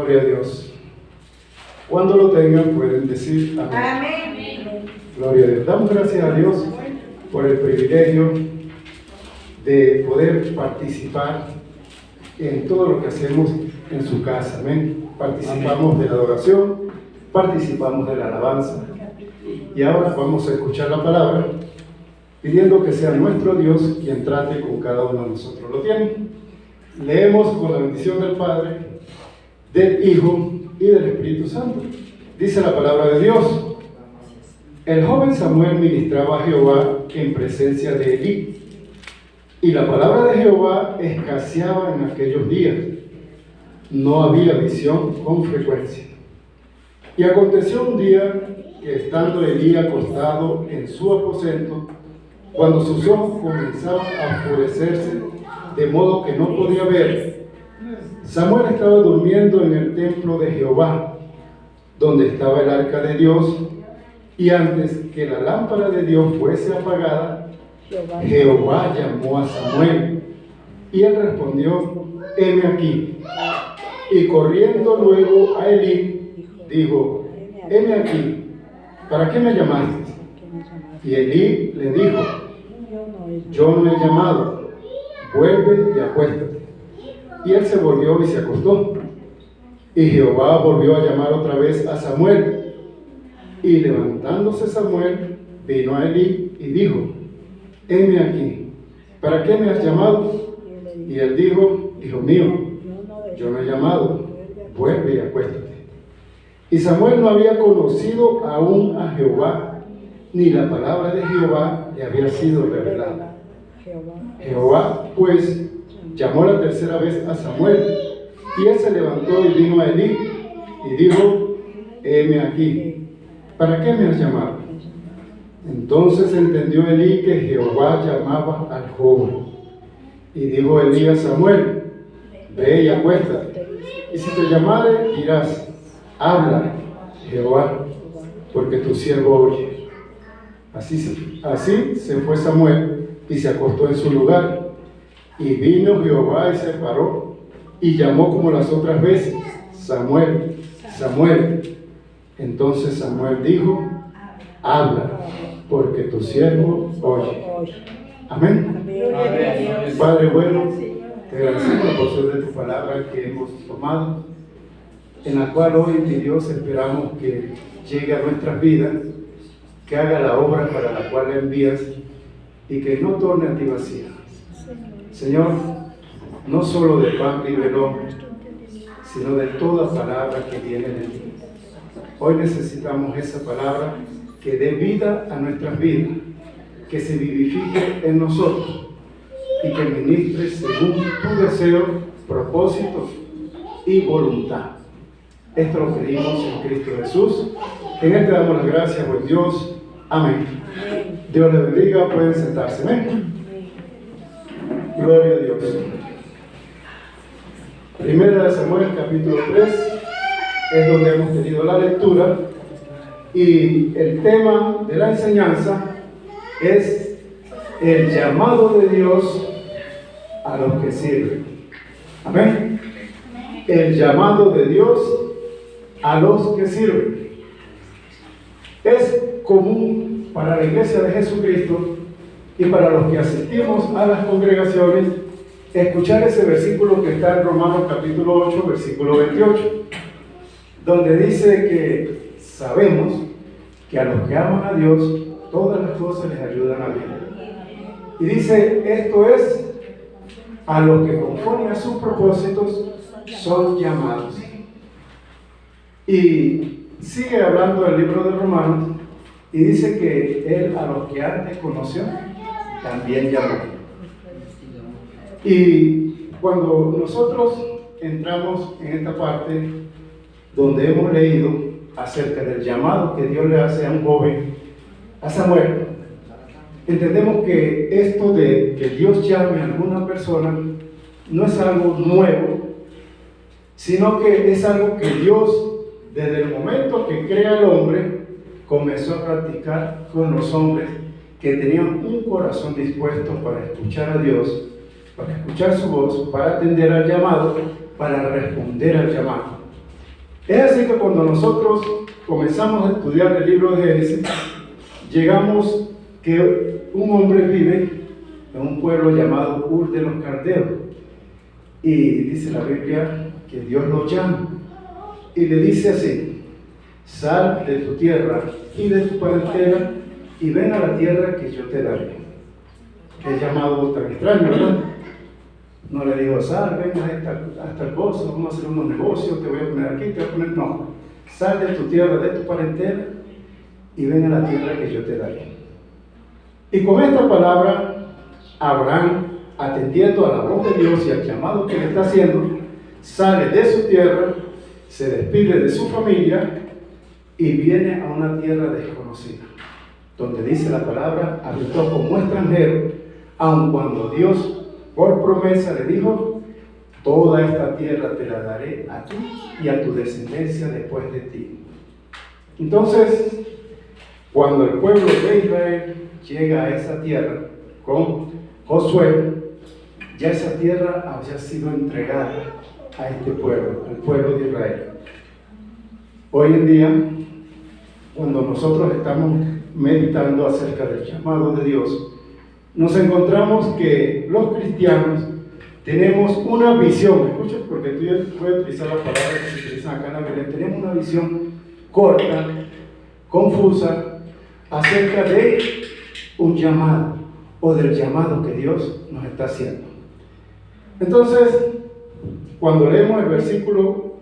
Gloria a Dios. Cuando lo tengan pueden decir amén. Amén. Gloria a Dios. Damos gracias a Dios por el privilegio de poder participar en todo lo que hacemos en su casa. Amén. Participamos de la adoración, participamos de la alabanza. Y ahora vamos a escuchar la palabra, pidiendo que sea nuestro Dios quien trate con cada uno de nosotros. ¿Lo tienen? Leemos con la bendición del Padre, del Hijo y del Espíritu Santo. Dice la palabra de Dios: el joven Samuel ministraba a Jehová en presencia de Elí, y la palabra de Jehová escaseaba en aquellos días. No había visión con frecuencia. Y aconteció un día que, estando Elí acostado en su aposento, cuando sus ojos comenzaban a oscurecerse de modo que no podía ver, Samuel estaba durmiendo en el templo de Jehová, donde estaba el arca de Dios, y antes que la lámpara de Dios fuese apagada, Jehová llamó a Samuel, y él respondió: heme aquí. Y corriendo luego a Elí, dijo: heme aquí, ¿para qué me llamaste? Y Elí le dijo: yo no he llamado, vuelve y acuéstate. Y él se volvió y se acostó. Y Jehová volvió a llamar otra vez a Samuel. Y levantándose Samuel, vino a Elí y dijo: heme aquí, ¿para qué me has llamado? Y él dijo: hijo mío, yo no he llamado, vuelve y acuéstate. Y Samuel no había conocido aún a Jehová, ni la palabra de Jehová le había sido revelada. Jehová pues llamó la tercera vez a Samuel, y él se levantó y vino a Elí y dijo: heme aquí, ¿para qué me has llamado? Entonces entendió Elí que Jehová llamaba al joven. Y dijo Elí a Samuel: ve y acuéstate, y si te llamare dirás: habla, Jehová, porque tu siervo oye. Así se fue Samuel y se acostó en su lugar. Y vino Jehová y se paró y llamó como las otras veces: Samuel, Samuel. Entonces Samuel dijo: habla, porque tu siervo oye. Amén. Amén. Padre bueno, te agradecemos por ser de tu palabra que hemos tomado, en la cual hoy, mi Dios, esperamos que llegue a nuestras vidas, que haga la obra para la cual la envías y que no torne a ti vacía. Señor, no solo de pan vive el hombre, sino de toda palabra que viene de ti. Hoy necesitamos esa palabra que dé vida a nuestras vidas, que se vivifique en nosotros y que ministre según tu deseo, propósito y voluntad. Esto lo pedimos en Cristo Jesús. En él te damos las gracias, buen Dios. Amén. Dios les bendiga. Pueden sentarse. Amén. Gloria a Dios. Primera de Samuel, capítulo 3, es donde hemos tenido la lectura. Y el tema de la enseñanza es el llamado de Dios a los que sirven. Amén. El llamado de Dios a los que sirven. Es común para la iglesia de Jesucristo y para los que asistimos a las congregaciones escuchar ese versículo que está en Romanos capítulo 8, versículo 28, donde dice que sabemos que a los que aman a Dios todas las cosas les ayudan a bien. Y dice: esto es, a los que conforme a sus propósitos son llamados. Y sigue hablando del libro de Romanos y dice que él a los que antes conoció también llamó. Y cuando nosotros entramos en esta parte donde hemos leído acerca del llamado que Dios le hace a un joven, a Samuel, entendemos que esto de que Dios llame a alguna persona no es algo nuevo, sino que es algo que Dios, desde el momento que crea al hombre, comenzó a practicar con los hombres que tenían un corazón dispuesto para escuchar a Dios, para escuchar su voz, para atender al llamado, para responder al llamado. Es así que cuando nosotros comenzamos a estudiar el libro de Génesis, llegamos que un hombre vive en un pueblo llamado Ur de los Caldeos. Y dice la Biblia que Dios lo llama y le dice así: sal de tu tierra y de tu parentela y ven a la tierra que yo te daré. Qué llamado tan extraño, ¿verdad? No le digo, sal, ven a esta cosa, vamos a hacer unos negocios, te voy a poner aquí, te voy a poner... No, sal de tu tierra, de tu parentela y ven a la tierra que yo te daré. Y con esta palabra, Abraham, atendiendo a la voz de Dios y al llamado que le está haciendo, sale de su tierra, se despide de su familia y viene a una tierra desconocida, donde dice la palabra, habitó como extranjero, aun cuando Dios por promesa le dijo: toda esta tierra te la daré a ti y a tu descendencia después de ti. Entonces, cuando el pueblo de Israel llega a esa tierra con Josué, ya esa tierra había sido entregada a este pueblo, al pueblo de Israel. Hoy en día, cuando nosotros estamos meditando acerca del llamado de Dios, nos encontramos que los cristianos tenemos una visión, escucha, porque tú ya puedes utilizar la palabra que se utiliza acá en la Biblia, tenemos una visión corta, confusa, acerca de un llamado o del llamado que Dios nos está haciendo. Entonces, cuando leemos el versículo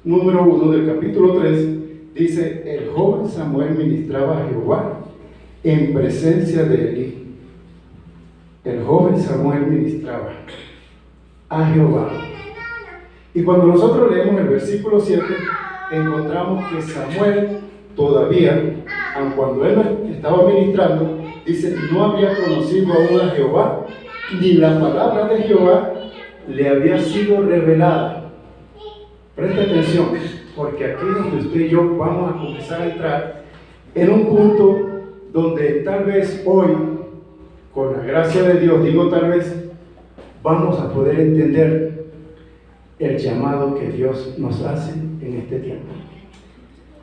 número 1 del capítulo 3, dice: el joven Samuel ministraba a Jehová en presencia de Elí. El joven Samuel ministraba a Jehová. Y cuando nosotros leemos el versículo 7, encontramos que Samuel todavía, aun cuando él estaba ministrando, dice, no había conocido aún a Jehová, ni la palabra de Jehová le había sido revelada. Presta atención, porque aquí donde usted y yo vamos a comenzar a entrar en un punto donde tal vez hoy, con la gracia de Dios, digo tal vez, vamos a poder entender el llamado que Dios nos hace en este tiempo.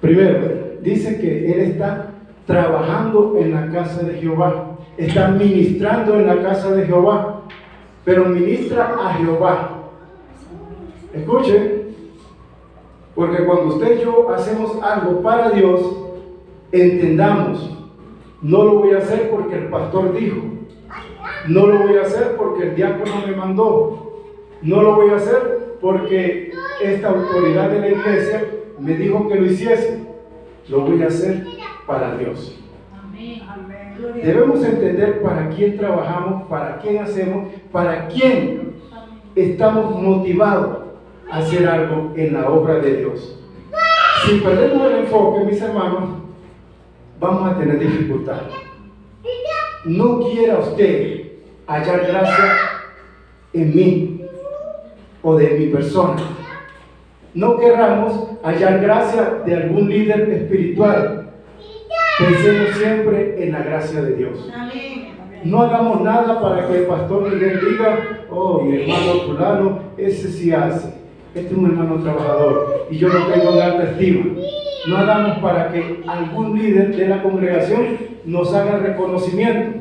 Primero, dice que Él está trabajando en la casa de Jehová, está ministrando en la casa de Jehová, pero ministra a Jehová. Escuchen, porque cuando usted y yo hacemos algo para Dios, entendamos, no lo voy a hacer porque el pastor dijo, no lo voy a hacer porque el diácono me mandó, no lo voy a hacer porque esta autoridad de la iglesia me dijo que lo hiciese, lo voy a hacer para Dios. Debemos entender para quién trabajamos, para quién hacemos, para quién estamos motivados a hacer algo en la obra de Dios. Si perdemos el enfoque, mis hermanos, vamos a tener dificultades. No quiera usted hallar gracia en mí o de mi persona. No querramos hallar gracia de algún líder espiritual. Pensemos siempre en la gracia de Dios. No hagamos nada para que el pastor Miguel diga, oh, mi hermano fulano, ese sí hace. Este es un hermano trabajador y yo lo tengo en alta estima. No hagamos para que algún líder de la congregación nos haga reconocimiento.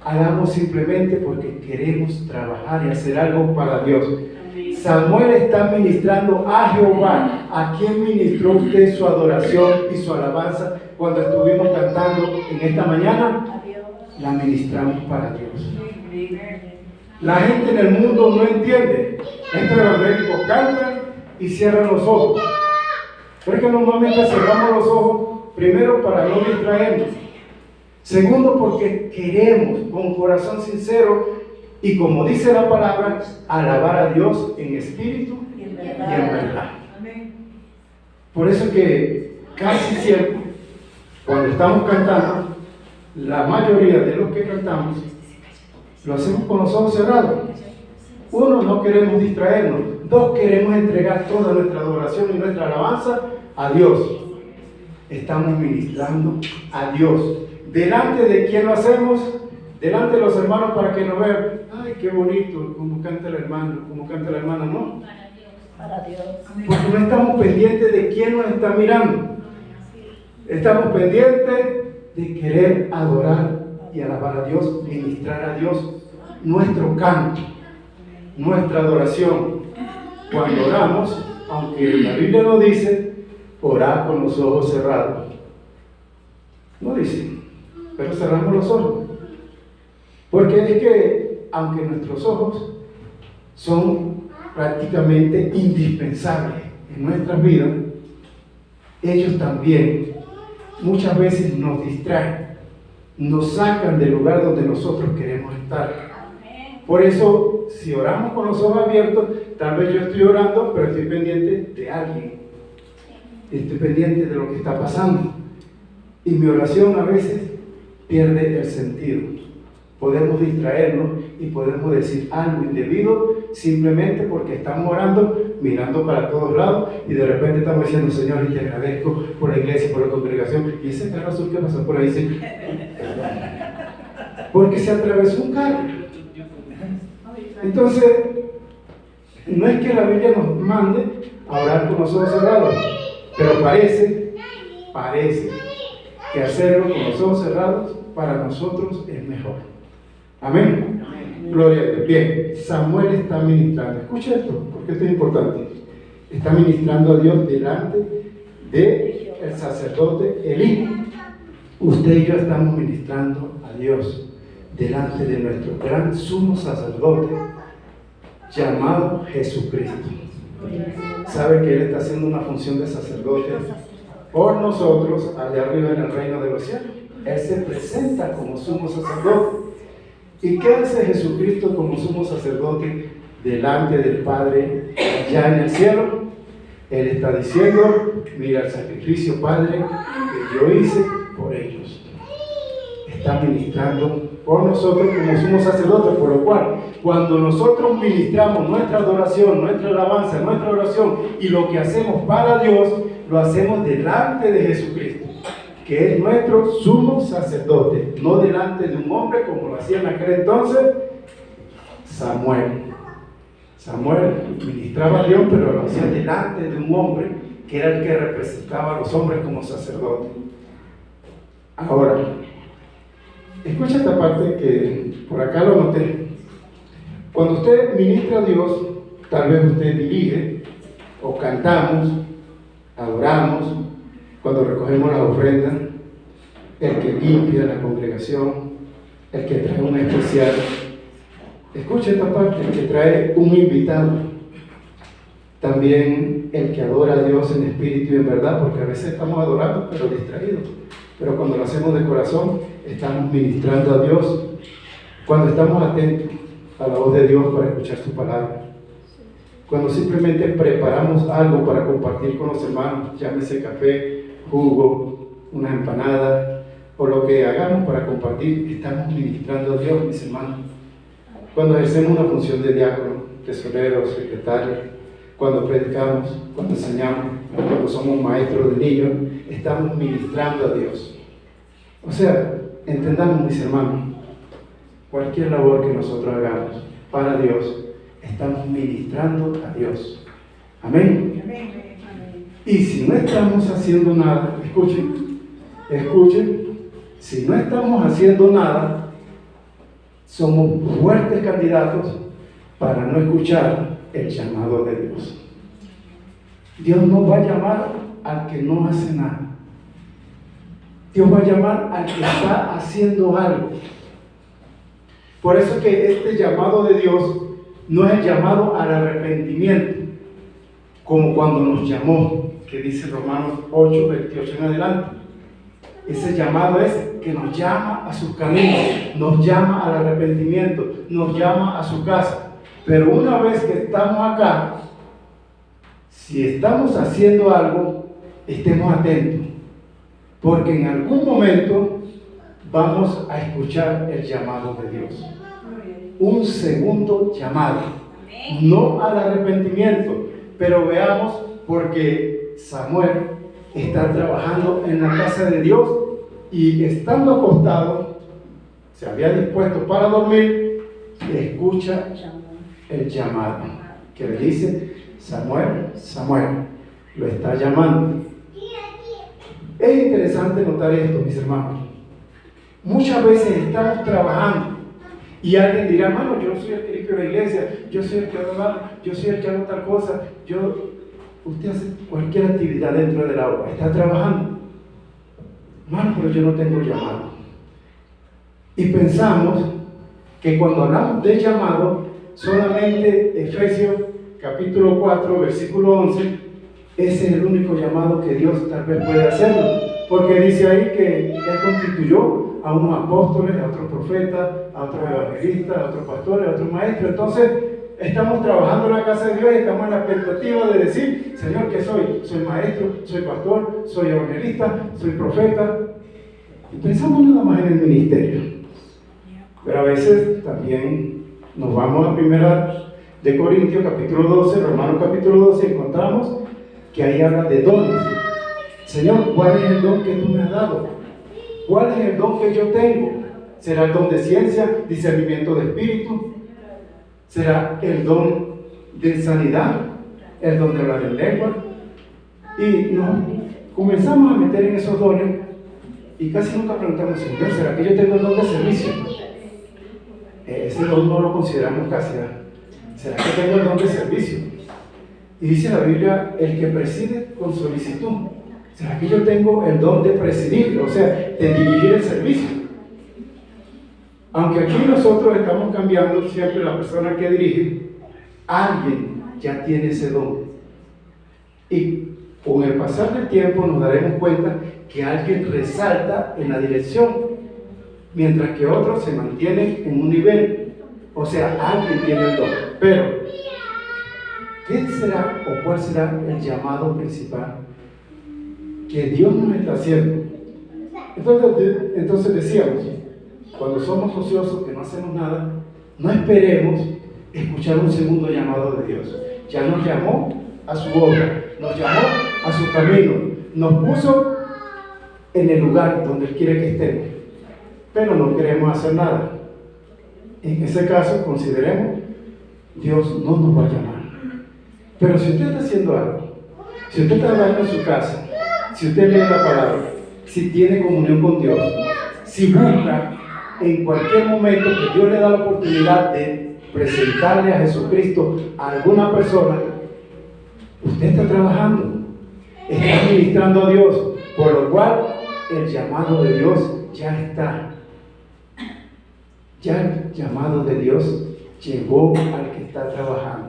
Hagamos simplemente porque queremos trabajar y hacer algo para Dios. Samuel está ministrando a Jehová. ¿A quién ministró usted su adoración y su alabanza cuando estuvimos cantando en esta mañana? La ministramos para Dios. La gente en el mundo no entiende. Estos evangélicos cantan y cierran los ojos. Pero es que normalmente cerramos los ojos, primero para no distraernos. Segundo, porque queremos con corazón sincero y como dice la palabra, alabar a Dios en espíritu y en verdad. Por eso que casi siempre, cuando estamos cantando, la mayoría de los que cantamos, lo hacemos con los ojos cerrados. Uno, no queremos distraernos. Dos, queremos entregar toda nuestra adoración y nuestra alabanza a Dios. Estamos ministrando a Dios. ¿Delante de quién lo hacemos? Delante de los hermanos para que nos vean. Ay, qué bonito, como canta el hermano, como canta la hermana. No. Para Dios. Porque no estamos pendientes de quién nos está mirando. Estamos pendientes de querer adorar y alabar a Dios, ministrar a Dios nuestro canto, nuestra adoración. Cuando oramos, aunque la Biblia no dice, orad con los ojos cerrados. No dice, pero cerramos los ojos. Porque es que, aunque nuestros ojos son prácticamente indispensables en nuestras vidas, ellos también muchas veces nos distraen, nos sacan del lugar donde nosotros queremos estar. Por eso, si oramos con los ojos abiertos, tal vez yo estoy orando, pero estoy pendiente de alguien, estoy pendiente de lo que está pasando, y mi oración a veces pierde el sentido. Podemos distraernos y podemos decir algo indebido simplemente porque estamos orando, mirando para todos lados, y de repente estamos diciendo: Señor, y te agradezco por la iglesia, por la congregación, y ese carro azul que pasó por ahí, sí, porque se atravesó un carro. Entonces, no es que la Biblia nos mande a orar con los ojos cerrados, pero parece que hacerlo con los ojos cerrados para nosotros es mejor. Amén. Gloria a Dios. Bien, Samuel está ministrando. Escucha esto, porque esto es importante. Está ministrando a Dios delante del sacerdote Elí. Usted y yo estamos ministrando a Dios delante de nuestro gran sumo sacerdote llamado Jesucristo. ¿Sabe que Él está haciendo una función de sacerdote por nosotros allá arriba en el reino de los cielos? Él se presenta como sumo sacerdote. ¿Y qué hace Jesucristo como sumo sacerdote delante del Padre allá en el cielo? Él está diciendo: mira el sacrificio, Padre, que yo hice por ellos. Está ministrando por nosotros como sumo sacerdote, por lo cual, cuando nosotros ministramos nuestra adoración, nuestra alabanza, nuestra oración, y lo que hacemos para Dios, lo hacemos delante de Jesucristo, que es nuestro sumo sacerdote, no delante de un hombre como lo hacía en aquel entonces Samuel. Samuel ministraba a Dios, pero lo hacía delante de un hombre que era el que representaba a los hombres como sacerdote. Ahora, escucha esta parte que por acá lo noté. Cuando usted ministra a Dios, tal vez usted dirige, o cantamos, adoramos, cuando recogemos las ofrendas, el que limpia la congregación, el que trae un especial. Escucha esta parte: el que trae un invitado. También el que adora a Dios en espíritu y en verdad, porque a veces estamos adorando pero distraídos. Pero cuando lo hacemos de corazón, estamos ministrando a Dios. Cuando estamos atentos a la voz de Dios para escuchar su palabra. Cuando simplemente preparamos algo para compartir con los hermanos, llámese café, jugo, una empanada, o lo que hagamos para compartir, estamos ministrando a Dios, mis hermanos. Cuando ejercemos una función de diácono, tesorero, secretario, cuando predicamos, cuando enseñamos, cuando somos maestros de niños, estamos ministrando a Dios. O sea, entendamos, mis hermanos, cualquier labor que nosotros hagamos para Dios, estamos ministrando a Dios. Amén. Y si no estamos haciendo nada, escuchen, si no estamos haciendo nada, somos fuertes candidatos para no escuchar el llamado de Dios. Dios no va a llamar al que no hace nada. Dios va a llamar al que está haciendo algo. Por eso que este llamado de Dios no es el llamado al arrepentimiento, como cuando nos llamó, que dice Romanos 8, 28 en adelante. Ese llamado es que nos llama a sus caminos, nos llama al arrepentimiento, nos llama a su casa. Pero una vez que estamos acá, si estamos haciendo algo, estemos atentos, porque en algún momento vamos a escuchar el llamado de Dios. Un segundo llamado, no al arrepentimiento, pero veamos, porque Samuel está trabajando en la casa de Dios y estando acostado, se había dispuesto para dormir, escucha el llamado que le dice: Samuel, Samuel, lo está llamando. Es interesante notar esto, mis hermanos. Muchas veces estamos trabajando y alguien dirá, hermano, yo soy el que limpio la iglesia, yo soy el que hago, yo soy el que hago tal cosa. Usted hace cualquier actividad dentro de la obra, está trabajando. Hermano, pero yo no tengo llamado. Y pensamos que cuando hablamos de llamado, solamente Efesios capítulo 4, versículo 11, ese es el único llamado que Dios tal vez puede hacerlo, porque dice ahí que Él constituyó a unos apóstoles, a otros profetas, a otros evangelistas, a otros pastores, a otros maestros. Entonces, estamos trabajando en la casa de Dios y estamos en la expectativa de decir, Señor, ¿qué soy? Soy maestro, soy pastor, soy evangelista, soy profeta. Y pensamos nada más en el ministerio. Pero a veces también nos vamos a Primera de Corintios capítulo 12, Romanos capítulo 12, encontramos que ahí habla de dones. Señor, ¿cuál es el don que tú me has dado? ¿Cuál es el don que yo tengo? ¿Será el don de ciencia, discernimiento de espíritu? ¿Será el don de sanidad? ¿El don de hablar en lengua? Y nos comenzamos a meter en esos dones y casi nunca preguntamos, Señor, ¿será que yo tengo el don de servicio? Ese don no lo consideramos casi. ¿Será que tengo el don de servicio? Y dice la Biblia, el que preside con solicitud. ¿Será que yo tengo el don de presidir? O sea, de dirigir el servicio. Aunque aquí nosotros estamos cambiando siempre la persona que dirige, alguien ya tiene ese don. Y con el pasar del tiempo nos daremos cuenta que alguien resalta en la dirección, mientras que otros se mantienen en un nivel. O sea, alguien tiene el don. Pero, ¿qué será o cuál será el llamado principal que Dios nos está haciendo? Entonces decíamos, cuando somos ociosos, que no hacemos nada, no esperemos escuchar un segundo llamado de Dios. Ya nos llamó a su obra, nos llamó a su camino, nos puso en el lugar donde Él quiere que estemos, pero no queremos hacer nada. En ese caso, consideremos, Dios no nos va a llamar. Pero si usted está haciendo algo, si usted está hablando en su casa, si usted lee la palabra, si tiene comunión con Dios, si busca en cualquier momento que Dios le da la oportunidad de presentarle a Jesucristo a alguna persona, usted está trabajando, está ministrando a Dios, por lo cual el llamado de Dios ya está. Ya el llamado de Dios llegó al que está trabajando.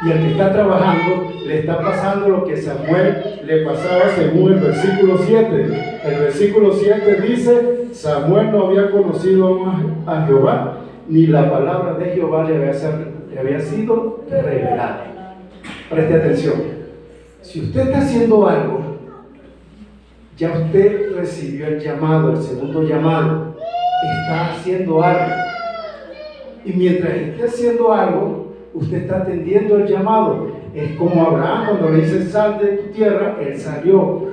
Y al que está trabajando le está pasando lo que Samuel le pasaba según el versículo 7. El versículo 7 dice, Samuel no había conocido a Jehová, ni la palabra de Jehová le había sido revelada. Preste atención. Si usted está haciendo algo, ya usted recibió el llamado, el segundo llamado. Está haciendo algo. Y mientras esté haciendo algo, usted está atendiendo el llamado. Es como Abraham cuando le dice sal de tu tierra, él salió.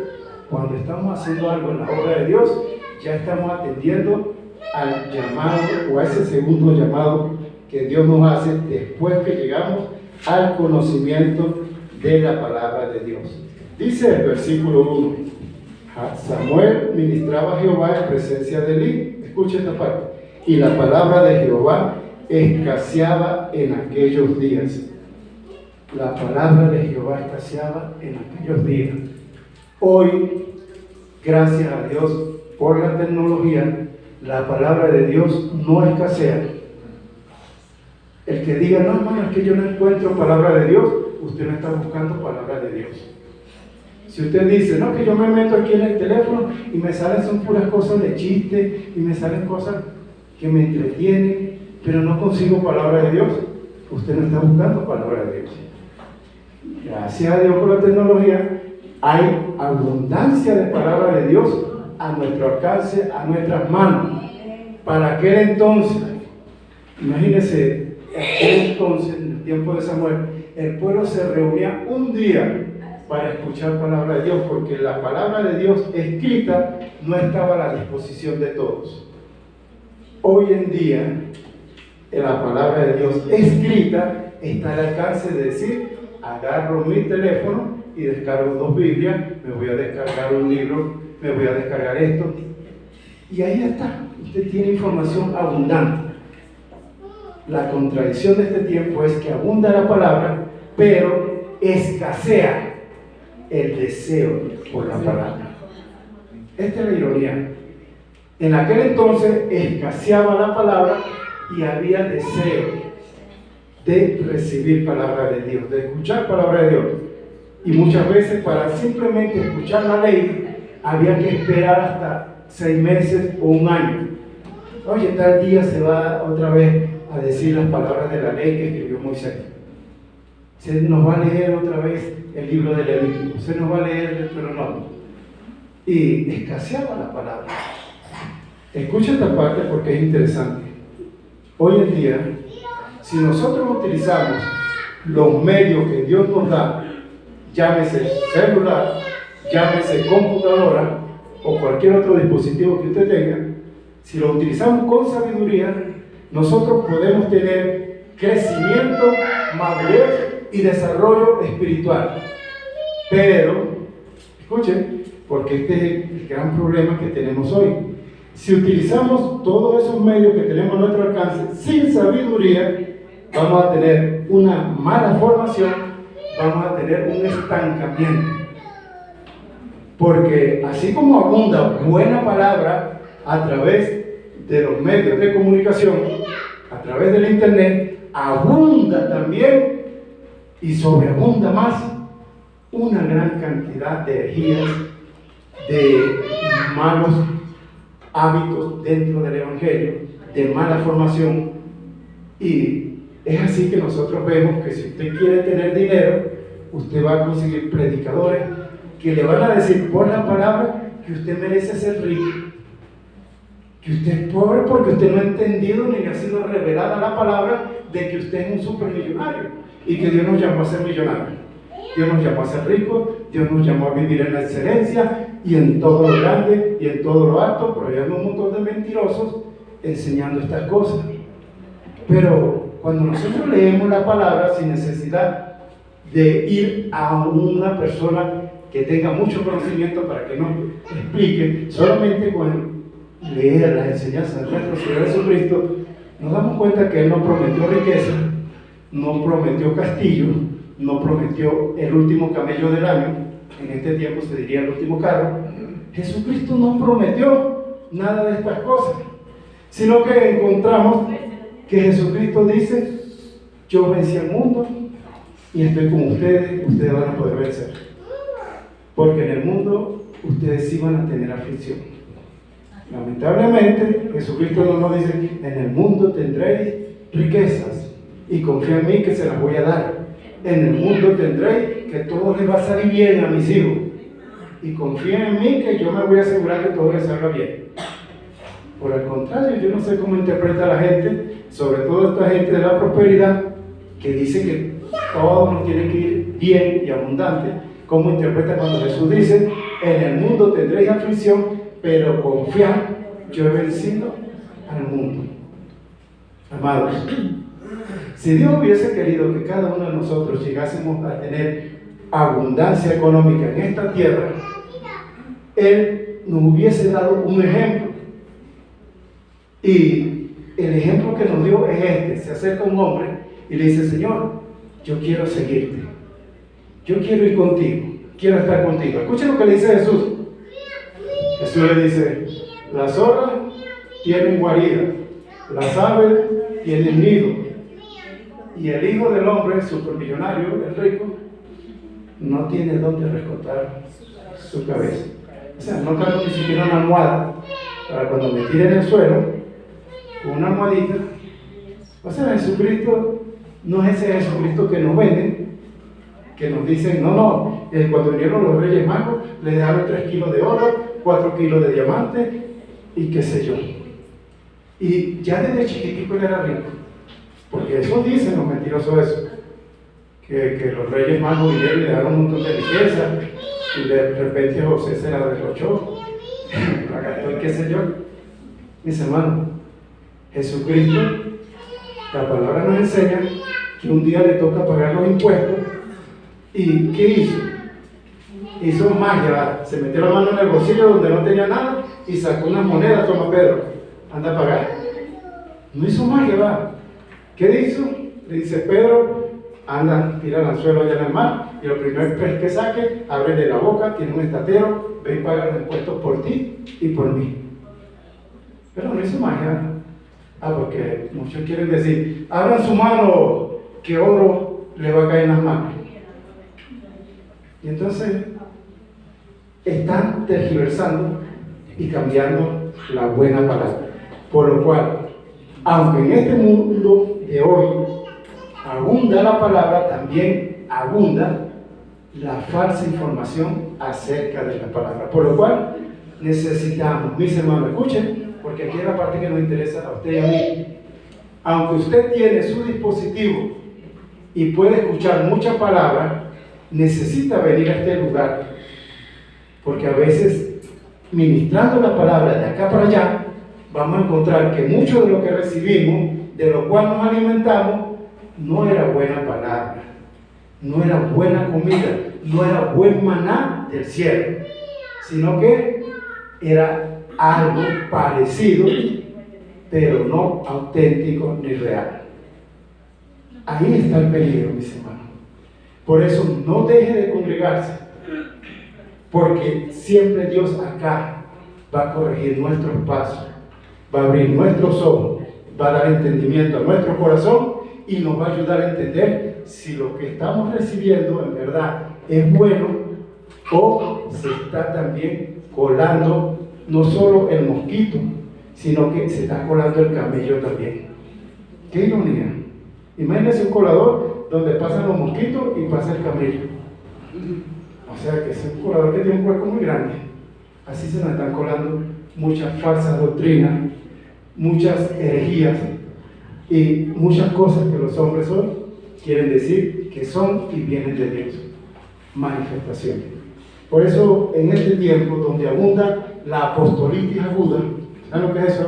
Cuando estamos haciendo algo en la obra de Dios, ya estamos atendiendo al llamado o a ese segundo llamado que Dios nos hace después que llegamos al conocimiento de la palabra de Dios. Dice el versículo 1, Samuel ministraba a Jehová en presencia de Elí. Escucha esta parte. Y la palabra de Jehová escaseaba en aquellos días. La palabra de Jehová escaseaba en aquellos días. Hoy, gracias a Dios por la tecnología, la palabra de Dios no escasea. El que diga, no hermano, es que yo no encuentro palabra de Dios, usted no está buscando palabra de Dios. Si usted dice, no, que yo me meto aquí en el teléfono y me salen son puras cosas de chiste y me salen cosas que me entretienen, pero no consigo palabra de Dios, usted no está buscando palabra de Dios. Gracias a Dios por la tecnología, hay abundancia de palabra de Dios a nuestro alcance, a nuestras manos. Para aquel entonces, imagínense, en el tiempo de Samuel, el pueblo se reunía un día para escuchar palabra de Dios, porque la palabra de Dios escrita no estaba a la disposición de todos. Hoy en día, la palabra de Dios escrita está al alcance de decir, agarro mi teléfono y descargo 2 Biblias, me voy a descargar un libro, me voy a descargar esto. Y ahí está, usted tiene información abundante. La contradicción de este tiempo es que abunda la palabra, pero escasea el deseo por la palabra. Esta es la ironía. En aquel entonces escaseaba la palabra y había deseo de recibir palabra de Dios, de escuchar palabra de Dios. Y muchas veces para simplemente escuchar la ley había que esperar hasta 6 meses o 1 año. Oye, tal día se va otra vez a decir las palabras de la ley que escribió Moisés. Se nos va a leer otra vez el libro de Levítico, se nos va a leer el Deuteronomio. Y escaseaba la palabra. Escucha esta parte porque es interesante. Hoy en día, si nosotros utilizamos los medios que Dios nos da, llámese celular, llámese computadora o cualquier otro dispositivo que usted tenga, si lo utilizamos con sabiduría, nosotros podemos tener crecimiento, madurez y desarrollo espiritual. Pero, escuchen, porque este es el gran problema que tenemos hoy. Si utilizamos todos esos medios que tenemos a nuestro alcance sin sabiduría, vamos a tener una mala formación, vamos a tener un estancamiento. Porque así como abunda buena palabra a través de los medios de comunicación, a través del internet, abunda también y sobreabunda más una gran cantidad de herejías, de malos hábitos dentro del Evangelio, de mala formación. Y es así que nosotros vemos que si usted quiere tener dinero, usted va a conseguir predicadores que le van a decir por la palabra que usted merece ser rico, que usted es pobre porque usted no ha entendido ni le ha sido revelada la palabra de que usted es un supermillonario y que Dios nos llamó a ser millonarios. Dios nos llamó a ser ricos, Dios nos llamó a vivir en la excelencia y en todo lo grande y en todo lo alto, pero hay un montón de mentirosos enseñando estas cosas. Pero cuando nosotros leemos la palabra sin necesidad de ir a una persona que tenga mucho conocimiento para que nos explique, solamente con leer las enseñanzas de nuestro Señor Jesucristo, nos damos cuenta que Él no prometió riqueza, no prometió castillo, no prometió el último camello del año, en este tiempo se diría el último carro. Jesucristo no prometió nada de estas cosas, sino que encontramos que Jesucristo dice: yo vencí al mundo y estoy con ustedes, ustedes van a poder vencer, porque en el mundo ustedes sí van a tener aflicción. Lamentablemente Jesucristo no nos dice: en el mundo tendréis riquezas y confía en mí que se las voy a dar. En el mundo tendréis que todo les va a salir bien a mis hijos, y confíen en mí que yo me voy a asegurar que todo les salga bien. Por el contrario, yo no sé cómo interpreta la gente, sobre todo esta gente de la prosperidad, que dice que todo nos tiene que ir bien y abundante. ¿Cómo interpreta cuando Jesús dice: en el mundo tendréis aflicción, pero confiad, yo he vencido al mundo? Amados, si Dios hubiese querido que cada uno de nosotros llegásemos a tener abundancia económica en esta tierra, Él nos hubiese dado un ejemplo. Y el ejemplo que nos dio es este: se acerca un hombre y le dice: Señor, yo quiero seguirte, yo quiero ir contigo, quiero estar contigo. Escuchen lo que le dice Jesús. Jesús le dice: las zorras tienen guarida, las aves tienen nido, y el Hijo del Hombre, el supermillonario, el rico, no tiene dónde rescotar su cabeza. O sea, no cargo ni siquiera una almohada para cuando me tire en el suelo, una almohadita. O sea, Jesucristo no es ese Jesucristo que nos venden, que nos dicen: no, cuando vinieron los Reyes Magos, le dejaron 3 kilos de oro, 4 kilos de diamantes y qué sé yo. Y ya desde chiquitico él era rico, porque eso dicen los mentirosos, eso, que los Reyes Magos vinieron y le dejaron un montón de riqueza, y de repente José se la derrochó, la gastó y qué sé yo. Mis hermanos, Jesucristo, la palabra nos enseña que un día le toca pagar los impuestos. ¿Y qué hizo? Hizo magia, se metió la mano en el bolsillo donde no tenía nada y sacó unas monedas. Toma, Pedro, anda a pagar. No hizo magia, ¿va? ¿Qué hizo? Le dice, Pedro, anda, tira el anzuelo allá en el mar y el primer pez que saque, ábrele la boca, tiene un estatero, ve y paga los impuestos por ti y por mí. Pero no hizo magia. Porque muchos quieren decir, abran su mano, que oro le va a caer en las manos. Y entonces están tergiversando y cambiando la buena palabra. Por lo cual, aunque en este mundo de hoy abunda la palabra, también abunda la falsa información acerca de la palabra. Por lo cual, necesitamos, mis hermanos, escuchen, porque aquí es la parte que nos interesa a usted y a mí. Aunque usted tiene su dispositivo y puede escuchar mucha palabra, necesita venir a este lugar, porque a veces, ministrando la palabra de acá para allá, vamos a encontrar que mucho de lo que recibimos, de lo cual nos alimentamos, no era buena palabra, no era buena comida, no era buen maná del cielo, sino que era algo parecido, pero no auténtico ni real. Ahí está el peligro, mis hermanos. Por eso no deje de congregarse, porque siempre Dios acá va a corregir nuestros pasos, va a abrir nuestros ojos, va a dar entendimiento a nuestro corazón y nos va a ayudar a entender si lo que estamos recibiendo en verdad es bueno o se está también colando no solo el mosquito, sino que se está colando el camello también. ¡Qué ironía! Imagínense un colador donde pasan los mosquitos y pasa el camello. O sea que es un colador que tiene un hueco muy grande. Así se nos están colando muchas falsas doctrinas, muchas herejías y muchas cosas que los hombres hoy quieren decir que son y vienen de Dios. Manifestaciones. Por eso, en este tiempo donde abunda la apostolitis aguda, ¿saben lo que es eso?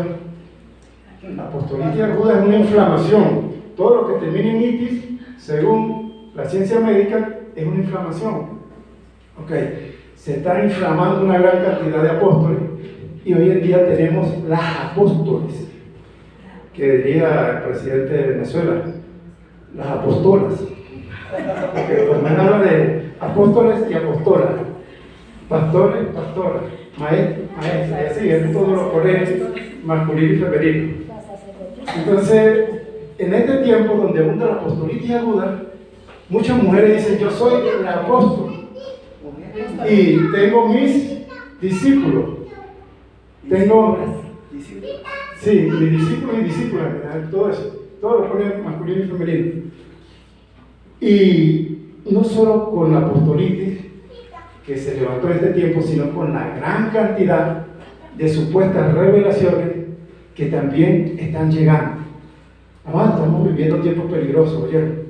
La apostolitis aguda es una inflamación. Todo lo que termina en itis, según la ciencia médica, es una inflamación. Ok, se está inflamando una gran cantidad de apóstoles y hoy en día tenemos las apóstoles, que diría el presidente de Venezuela, las apostolas. Porque también habla de apóstoles y apostolas, pastores, pastoras, maestros, maestras, y así en todos los colegios masculino y femenino. Entonces, en este tiempo donde abunda la apostolitis aguda, muchas mujeres dicen, yo soy el apóstol y tengo mis discípulos. Tengo, sí, mis discípulos y discípulas, todo eso, todo lo pone masculino y femenino. Y no solo con la apostolitis que se levantó en este tiempo, sino con la gran cantidad de supuestas revelaciones que también están llegando. Además, estamos viviendo tiempos peligrosos, ¿oyeron?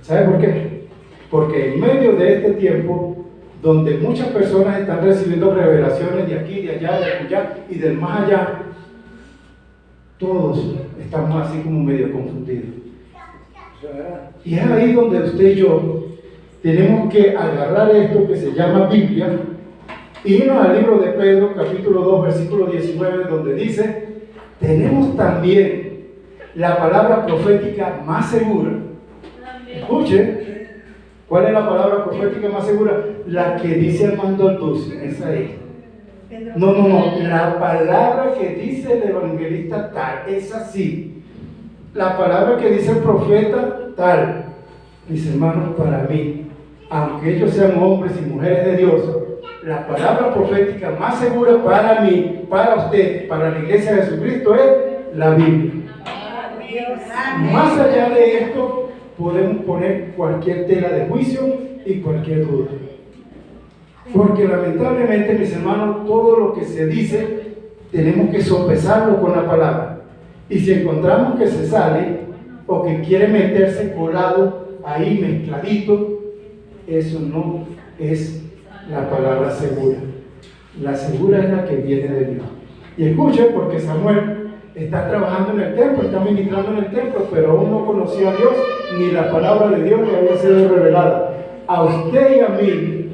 ¿Sabe por qué? Porque en medio de este tiempo, donde muchas personas están recibiendo revelaciones de aquí, de allá, de allá y del más allá, todos estamos así como medio confundidos. Y es ahí donde usted y yo tenemos que agarrar esto que se llama Biblia y irnos al libro de Pedro, capítulo 2, versículo 19, donde dice, tenemos también la palabra profética más segura. Escuchen, ¿cuál es la palabra profética más segura? La que dice Armando Alducin, esa es. No, la palabra que dice el evangelista tal, es así. La palabra que dice el profeta tal. Mis hermanos, para mí, aunque ellos sean hombres y mujeres de Dios, la palabra profética más segura para mí, para usted, para la iglesia de Jesucristo es la Biblia. Más allá de esto, podemos poner cualquier tela de juicio y cualquier duda. Porque lamentablemente, mis hermanos, todo lo que se dice, tenemos que sopesarlo con la palabra. Y si encontramos que se sale, o que quiere meterse colado ahí mezcladito, eso no es la palabra segura. La segura es la que viene de Dios. Y escuchen, porque Samuel está trabajando en el templo, está ministrando en el templo, pero aún no conocía a Dios, ni la palabra de Dios le había sido revelada. A usted y a mí,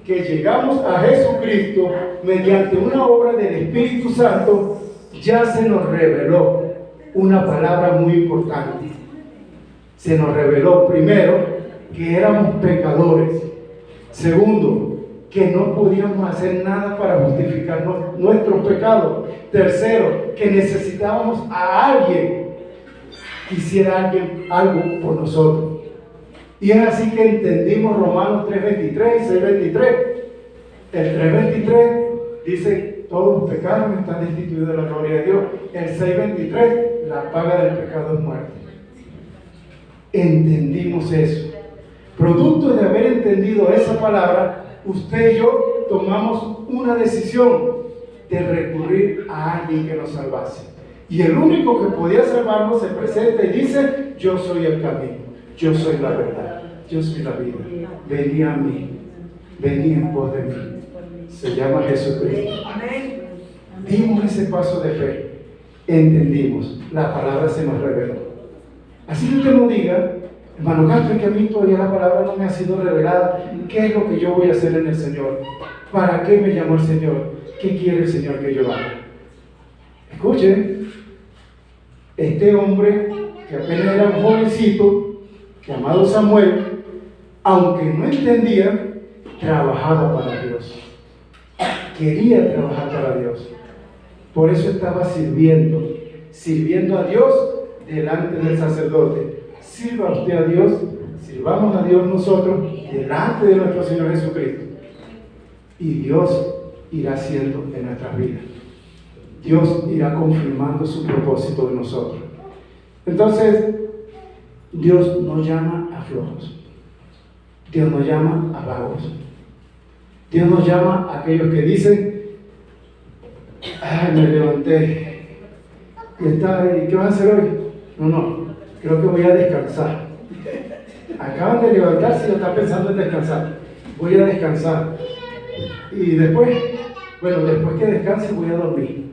que llegamos a Jesucristo mediante una obra del Espíritu Santo, ya se nos reveló una palabra muy importante. Se nos reveló, primero, que éramos pecadores. Segundo, que no podíamos hacer nada para justificar nuestros pecados. Tercero, que necesitábamos a alguien que hiciera algo por nosotros. Y es así que entendimos Romanos 3:23 y 6:23. El 3:23 dice, todos pecaron, están destituidos de la gloria de Dios. El 6:23, la paga del pecado es muerte. Entendimos eso. Producto de haber entendido esa palabra, usted y yo tomamos una decisión de recurrir a alguien que nos salvase. Y el único que podía salvarnos se presenta y dice, yo soy el camino, yo soy la verdad, yo soy la vida. Vení a mí, vení en pos de mí. Se llama Jesucristo. Dimos ese paso de fe, entendimos, la palabra se nos reveló. Así que usted no diga, hermano Castro, es que a mí todavía la palabra no me ha sido revelada. ¿Qué es lo que yo voy a hacer en el Señor? ¿Para qué me llamó el Señor? ¿Qué quiere el Señor que yo haga? Escuchen, este hombre que apenas era un jovencito, llamado Samuel, aunque no entendía, trabajaba para Dios. Quería trabajar para Dios. Por eso estaba sirviendo a Dios delante del sacerdote. Sirva usted a Dios, sirvamos a Dios nosotros delante de nuestro Señor Jesucristo. Y Dios irá haciendo en nuestras vidas. Dios irá confirmando su propósito en nosotros. Entonces, Dios no llama a flojos. Dios no llama a vagos. Dios nos llama a aquellos que dicen, ay, me levanté. ¿Y qué vas a hacer hoy? No, creo que voy a descansar. Acaban de levantarse y están pensando en descansar. Voy a descansar. Y después que descanse voy a dormir.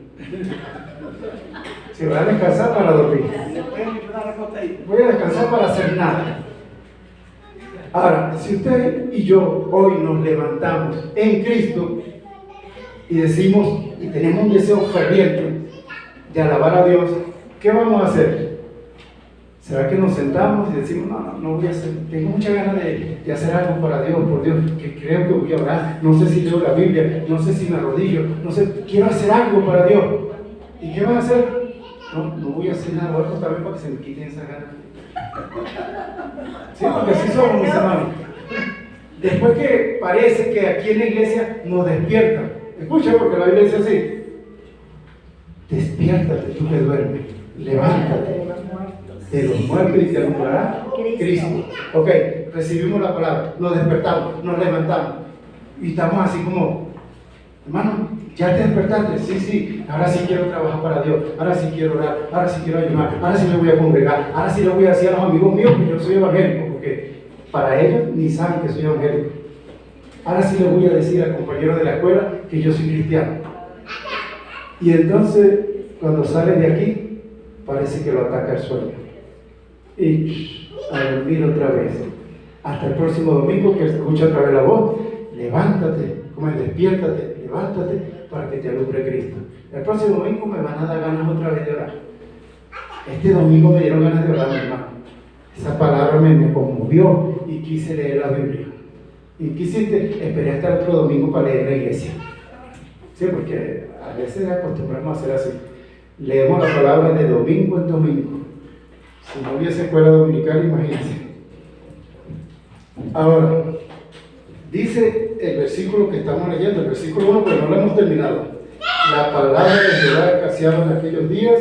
Se va a descansar para dormir. Voy a descansar para hacer nada. Ahora, si usted y yo hoy nos levantamos en Cristo y decimos y tenemos un deseo ferviente de alabar a Dios, ¿qué vamos a hacer? ¿Será que nos sentamos y decimos, no voy a hacer, tengo muchas ganas de hacer algo para Dios, por Dios, que creo que voy a orar, no sé si leo la Biblia, no sé si me arrodillo, no sé, quiero hacer algo para Dios? ¿Y qué vas a hacer? No voy a hacer nada, voy a acostarme para que se me quiten esas ganas. Sí, porque así somos, mis hermanos. Después que parece que aquí en la iglesia nos despiertan. Escucha, porque la Biblia dice así: despiértate tú que duermes, levántate de los muertos y te alumbrará Cristo. Ok, recibimos la palabra, nos despertamos, nos levantamos y estamos así como, hermano, ¿ya te despertaste? Sí, ahora sí quiero trabajar para Dios, ahora sí quiero orar, ahora sí quiero ayunar, ahora sí me voy a congregar, ahora sí le voy a decir a los amigos míos que yo soy evangélico, porque para ellos ni saben que soy evangélico. Ahora sí le voy a decir al compañero de la escuela que yo soy cristiano. Y entonces, cuando sale de aquí, parece que lo ataca el sueño. Y a dormir otra vez. Hasta el próximo domingo, que escucha otra vez la voz: levántate, despiértate, levántate para que te alumbre Cristo. El próximo domingo me van a dar ganas otra vez de orar. Este domingo me dieron ganas de orar, mi hermano. Esa palabra me conmovió y quise leer la Biblia. ¿Y qué hiciste? Esperé hasta el otro domingo para leer la iglesia. Sí, porque a veces acostumbramos a hacer así. Leemos la palabra de domingo en domingo. Si no hubiese escuela dominical, imagínense. Ahora, dice el versículo que estamos leyendo, el versículo 1, pero no lo hemos terminado. La palabra de Jehová escaseaba en aquellos días.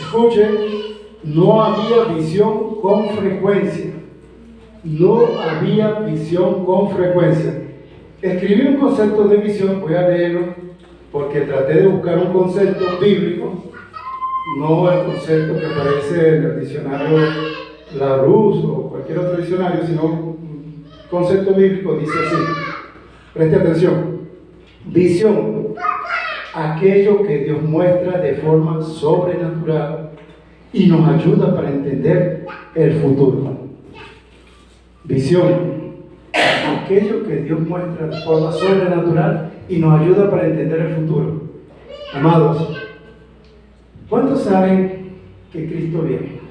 Escuchen, no había visión con frecuencia. No había visión con frecuencia. Escribí un concepto de visión, voy a leerlo, porque traté de buscar un concepto bíblico, no el concepto que aparece en el diccionario Larousse o cualquier otro diccionario, sino un concepto bíblico. Dice así, preste atención: visión, aquello que Dios muestra de forma sobrenatural y nos ayuda para entender el futuro. Visión. Aquello que Dios muestra de forma sobrenatural y nos ayuda para entender el futuro. Amados, ¿cuántos saben que Cristo viene?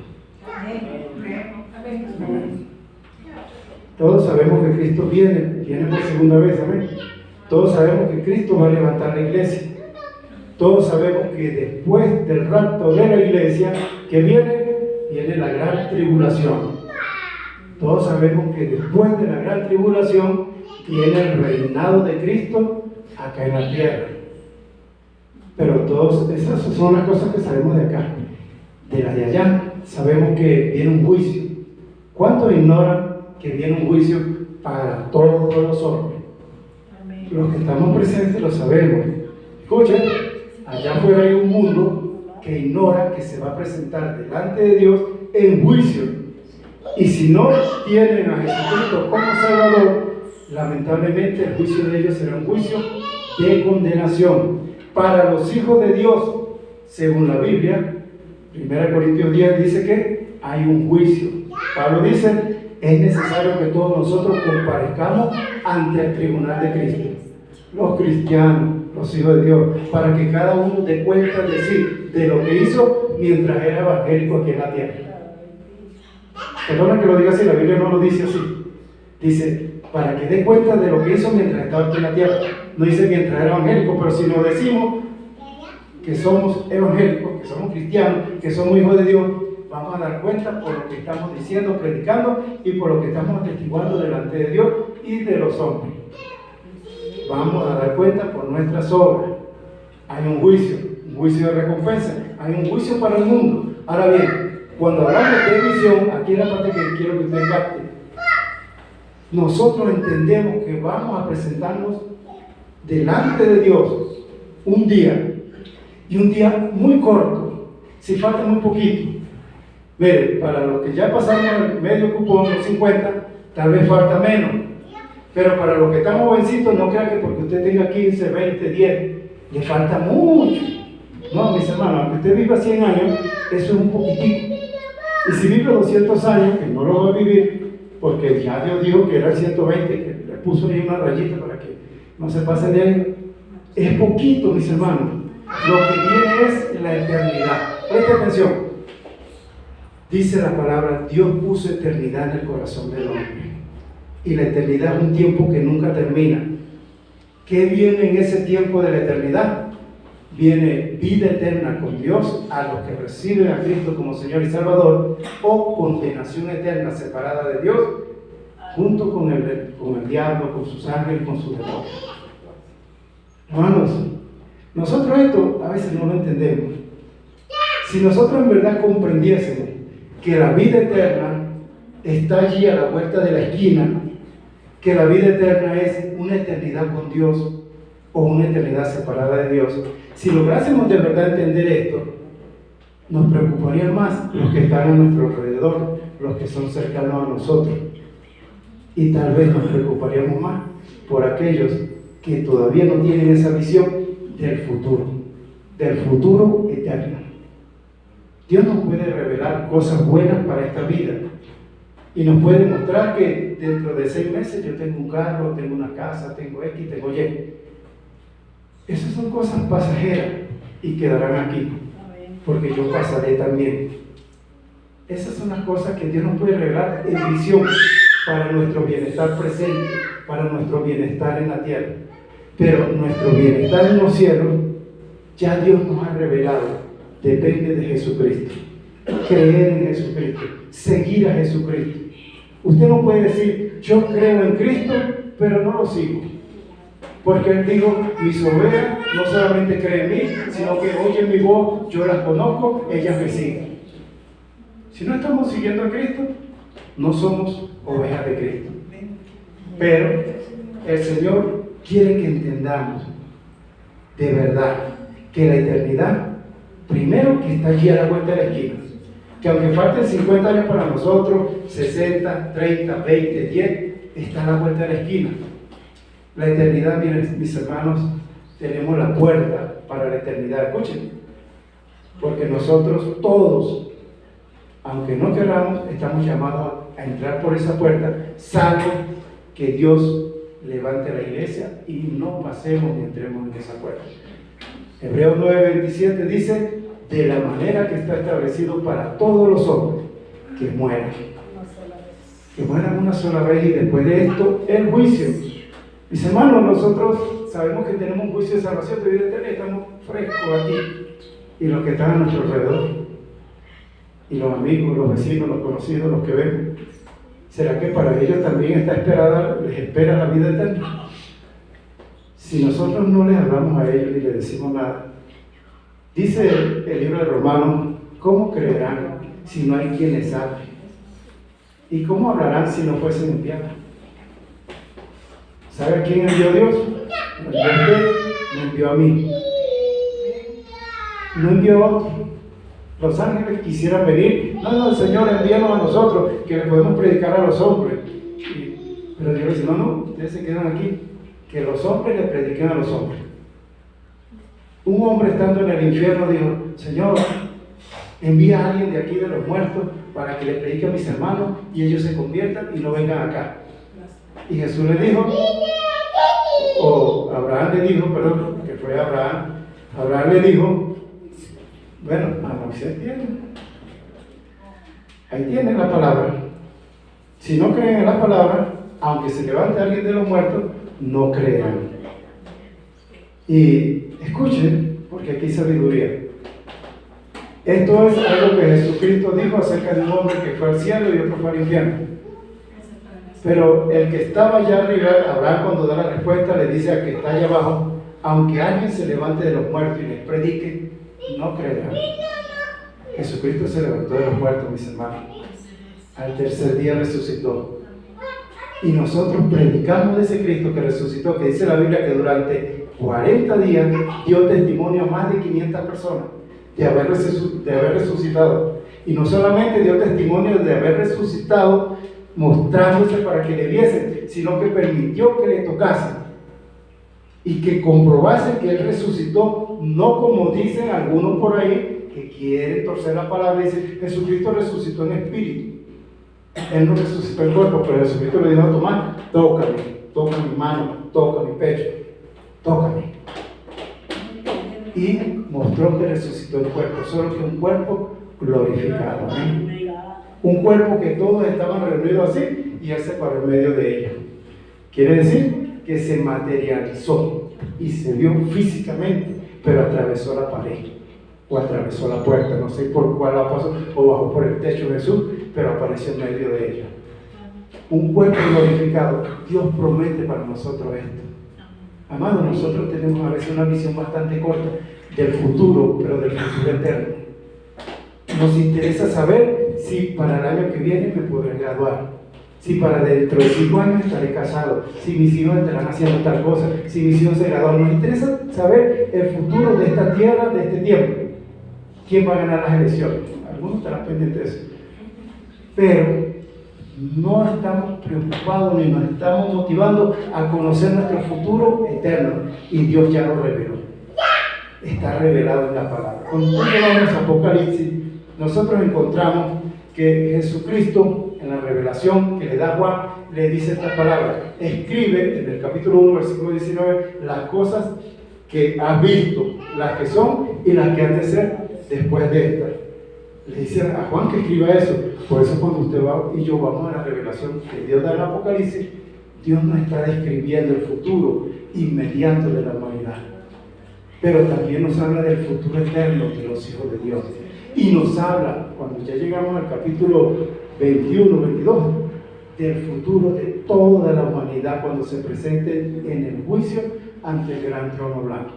Todos sabemos que Cristo viene por segunda vez, amén. Todos sabemos que Cristo va a levantar la iglesia. Todos sabemos que después del rapto de la iglesia que viene la gran tribulación. Todos sabemos que después de la gran tribulación viene el reinado de Cristo acá en la tierra. Pero todas esas son las cosas que sabemos de acá. De las de allá sabemos que viene un juicio. ¿Cuántos ignoran que viene un juicio para todos los hombres? Los que estamos presentes lo sabemos. Escuchen, allá afuera hay un mundo que ignora que se va a presentar delante de Dios en juicio. Y si no tienen a Jesucristo como Salvador, lamentablemente el juicio de ellos será un juicio de condenación. Para los hijos de Dios, según la Biblia, 1 Corintios 10 dice que hay un juicio. Pablo dice, es necesario que todos nosotros comparezcamos ante el tribunal de Cristo. Los cristianos, los hijos de Dios, para que cada uno dé cuenta de sí, de lo que hizo mientras era evangélico aquí en la tierra. Perdona que lo diga así, la Biblia no lo dice así. Dice, para que dé cuenta de lo que hizo mientras estaba aquí en la tierra. No dice mientras era evangélico, pero si nos decimos que somos evangélicos, que somos cristianos, que somos hijos de Dios, vamos a dar cuenta por lo que estamos diciendo, predicando y por lo que estamos atestiguando delante de Dios y de los hombres. Vamos a dar cuenta por nuestras obras. Hay un juicio de recompensa, hay un juicio para el mundo. Ahora bien, cuando hablamos de visión, aquí es la parte que quiero que usted capte. Nosotros entendemos que vamos a presentarnos delante de Dios un día, y un día muy corto, si falta muy poquito. Mire, para los que ya pasaron el medio cupón, los 50, tal vez falta menos. Pero para los que estamos jovencitos, no crea que porque usted tenga 15, 20, 10, le falta mucho. No, mis hermanos, aunque usted viva 100 años, eso es un poquitico. Y si vive 200 años, que no lo va a vivir, porque ya Dios dijo que era el 120, que le puso ahí una rayita para que no se pase de ahí, es poquito, mis hermanos. Lo que viene es la eternidad. Presta atención. Dice la palabra, Dios puso eternidad en el corazón del hombre. Y la eternidad es un tiempo que nunca termina. ¿Qué viene en ese tiempo de la eternidad? Viene vida eterna con Dios a los que reciben a Cristo como Señor y Salvador, o condenación eterna separada de Dios junto con el diablo, con sus ángeles, con sus demonios. Hermanos, nosotros esto a veces no lo entendemos. Si nosotros en verdad comprendiésemos que la vida eterna está allí a la vuelta de la esquina, que la vida eterna es una eternidad con Dios o una eternidad separada de Dios, si lográsemos de verdad entender esto, nos preocuparían más los que están a nuestro alrededor, los que son cercanos a nosotros, y tal vez nos preocuparíamos más por aquellos que todavía no tienen esa visión del futuro eterno. Dios nos puede revelar cosas buenas para esta vida y nos puede mostrar que dentro de 6 meses yo tengo un carro, tengo una casa, tengo X, tengo Y. Esas son cosas pasajeras y quedarán aquí, porque yo pasaré también. Esas son las cosas que Dios nos puede revelar en visión para nuestro bienestar presente, para nuestro bienestar en la tierra. Pero nuestro bienestar en los cielos, ya Dios nos ha revelado, depende de Jesucristo. Creer en Jesucristo, seguir a Jesucristo. Usted no puede decir, yo creo en Cristo, pero no lo sigo. Porque Él dijo, mis ovejas no solamente creen en mí, sino que oyen mi voz, yo las conozco, ellas me siguen. Si no estamos siguiendo a Cristo, no somos ovejas de Cristo. Pero el Señor quiere que entendamos de verdad que la eternidad, primero que está allí a la vuelta de la esquina, que aunque falten 50 años para nosotros, 60, 30, 20, 10, está a la vuelta de la esquina. La eternidad, miren, mis hermanos, tenemos la puerta para la eternidad. Escuchen, porque nosotros todos, aunque no queramos, estamos llamados a entrar por esa puerta, salvo que Dios levante la iglesia y no pasemos ni entremos en esa puerta. Hebreos 9:27 dice, de la manera que está establecido para todos los hombres, que mueran una sola vez y después de esto el juicio. Mis hermanos, nosotros sabemos que tenemos un juicio de salvación de vida eterna, estamos frescos aquí, y los que están a nuestro alrededor, y los amigos, los vecinos, los conocidos, los que ven, ¿será que para ellos también les espera la vida eterna? Si nosotros no les hablamos a ellos ni les decimos nada, dice el libro de Romanos, ¿cómo creerán si no hay quien les hable? ¿Y cómo hablarán si no fuesen enviados? ¿Sabe a quién envió Dios? Me envió a mí. No envió a otro. Los ángeles quisieran venir. No, el Señor envíanos a nosotros, que le podemos predicar a los hombres. Pero Dios dice, no, ustedes se quedan aquí, que los hombres le prediquen a los hombres. Un hombre estando en el infierno dijo, Señor, envía a alguien de aquí de los muertos para que le predique a mis hermanos y ellos se conviertan y no vengan acá. Y Jesús le dijo, o Abraham le dijo, perdón, que fue Abraham le dijo, bueno, a Moisés tiene. Ahí tienen la palabra. Si no creen en la palabra, aunque se levante alguien de los muertos, no crean. Y escuchen, porque aquí hay sabiduría. Esto es algo que Jesucristo dijo acerca de un hombre que fue al cielo y otro fue al infierno. Pero el que estaba allá arriba, Abraham, cuando da la respuesta, le dice al que está allá abajo, aunque alguien se levante de los muertos y les predique, no creerán. Jesucristo se levantó de los muertos, mis hermanos. Al tercer día resucitó. Y nosotros predicamos de ese Cristo que resucitó, que dice la Biblia que durante 40 días dio testimonio a más de 500 personas de haber resucitado. Y no solamente dio testimonio de haber resucitado, mostrándose para que le viesen, sino que permitió que le tocasen y que comprobasen que Él resucitó, no como dicen algunos por ahí que quieren torcer la palabra y dicen, Jesucristo resucitó en espíritu. Él no resucitó en cuerpo, pero Jesucristo le dijo a Tomás, tócame, toca mi mano, toca mi pecho, tócame. Y mostró que resucitó en cuerpo, solo que un cuerpo glorificado. ¿Eh? Un cuerpo que todos estaban reunidos así y Él se paró en medio de ellos. Quiere decir que se materializó y se vio físicamente, pero atravesó la pared o atravesó la puerta, no sé por cuál la pasó, o bajó por el techo de Jesús, pero apareció en medio de ellos. Un cuerpo glorificado. Dios promete para nosotros esto. Amados, nosotros tenemos a veces una visión bastante corta del futuro, pero del futuro eterno. Nos interesa saber si para el año que viene me podré graduar, si para dentro de 5 años estaré casado, si mis hijos estarán haciendo tal cosa, si mis hijos se gradúan. Nos interesa saber el futuro de esta tierra, de este tiempo. ¿Quién va a ganar las elecciones? Algunos estarán pendientes de eso. Pero no estamos preocupados ni nos estamos motivando a conocer nuestro futuro eterno. Y Dios ya lo reveló. Está revelado en la palabra. Cuando vamos a Apocalipsis, nosotros encontramos que Jesucristo, en la revelación que le da Juan, le dice esta palabra. Escribe en el capítulo 1, versículo 19, las cosas que has visto, las que son y las que han de ser después de esta. Le dice a Juan que escriba eso. Por eso cuando usted va y yo vamos a la revelación que Dios da en el Apocalipsis, Dios no está describiendo el futuro inmediato de la humanidad, pero también nos habla del futuro eterno de los hijos de Dios. Y nos habla, cuando ya llegamos al capítulo 21, 22, del futuro de toda la humanidad cuando se presente en el juicio ante el gran trono blanco.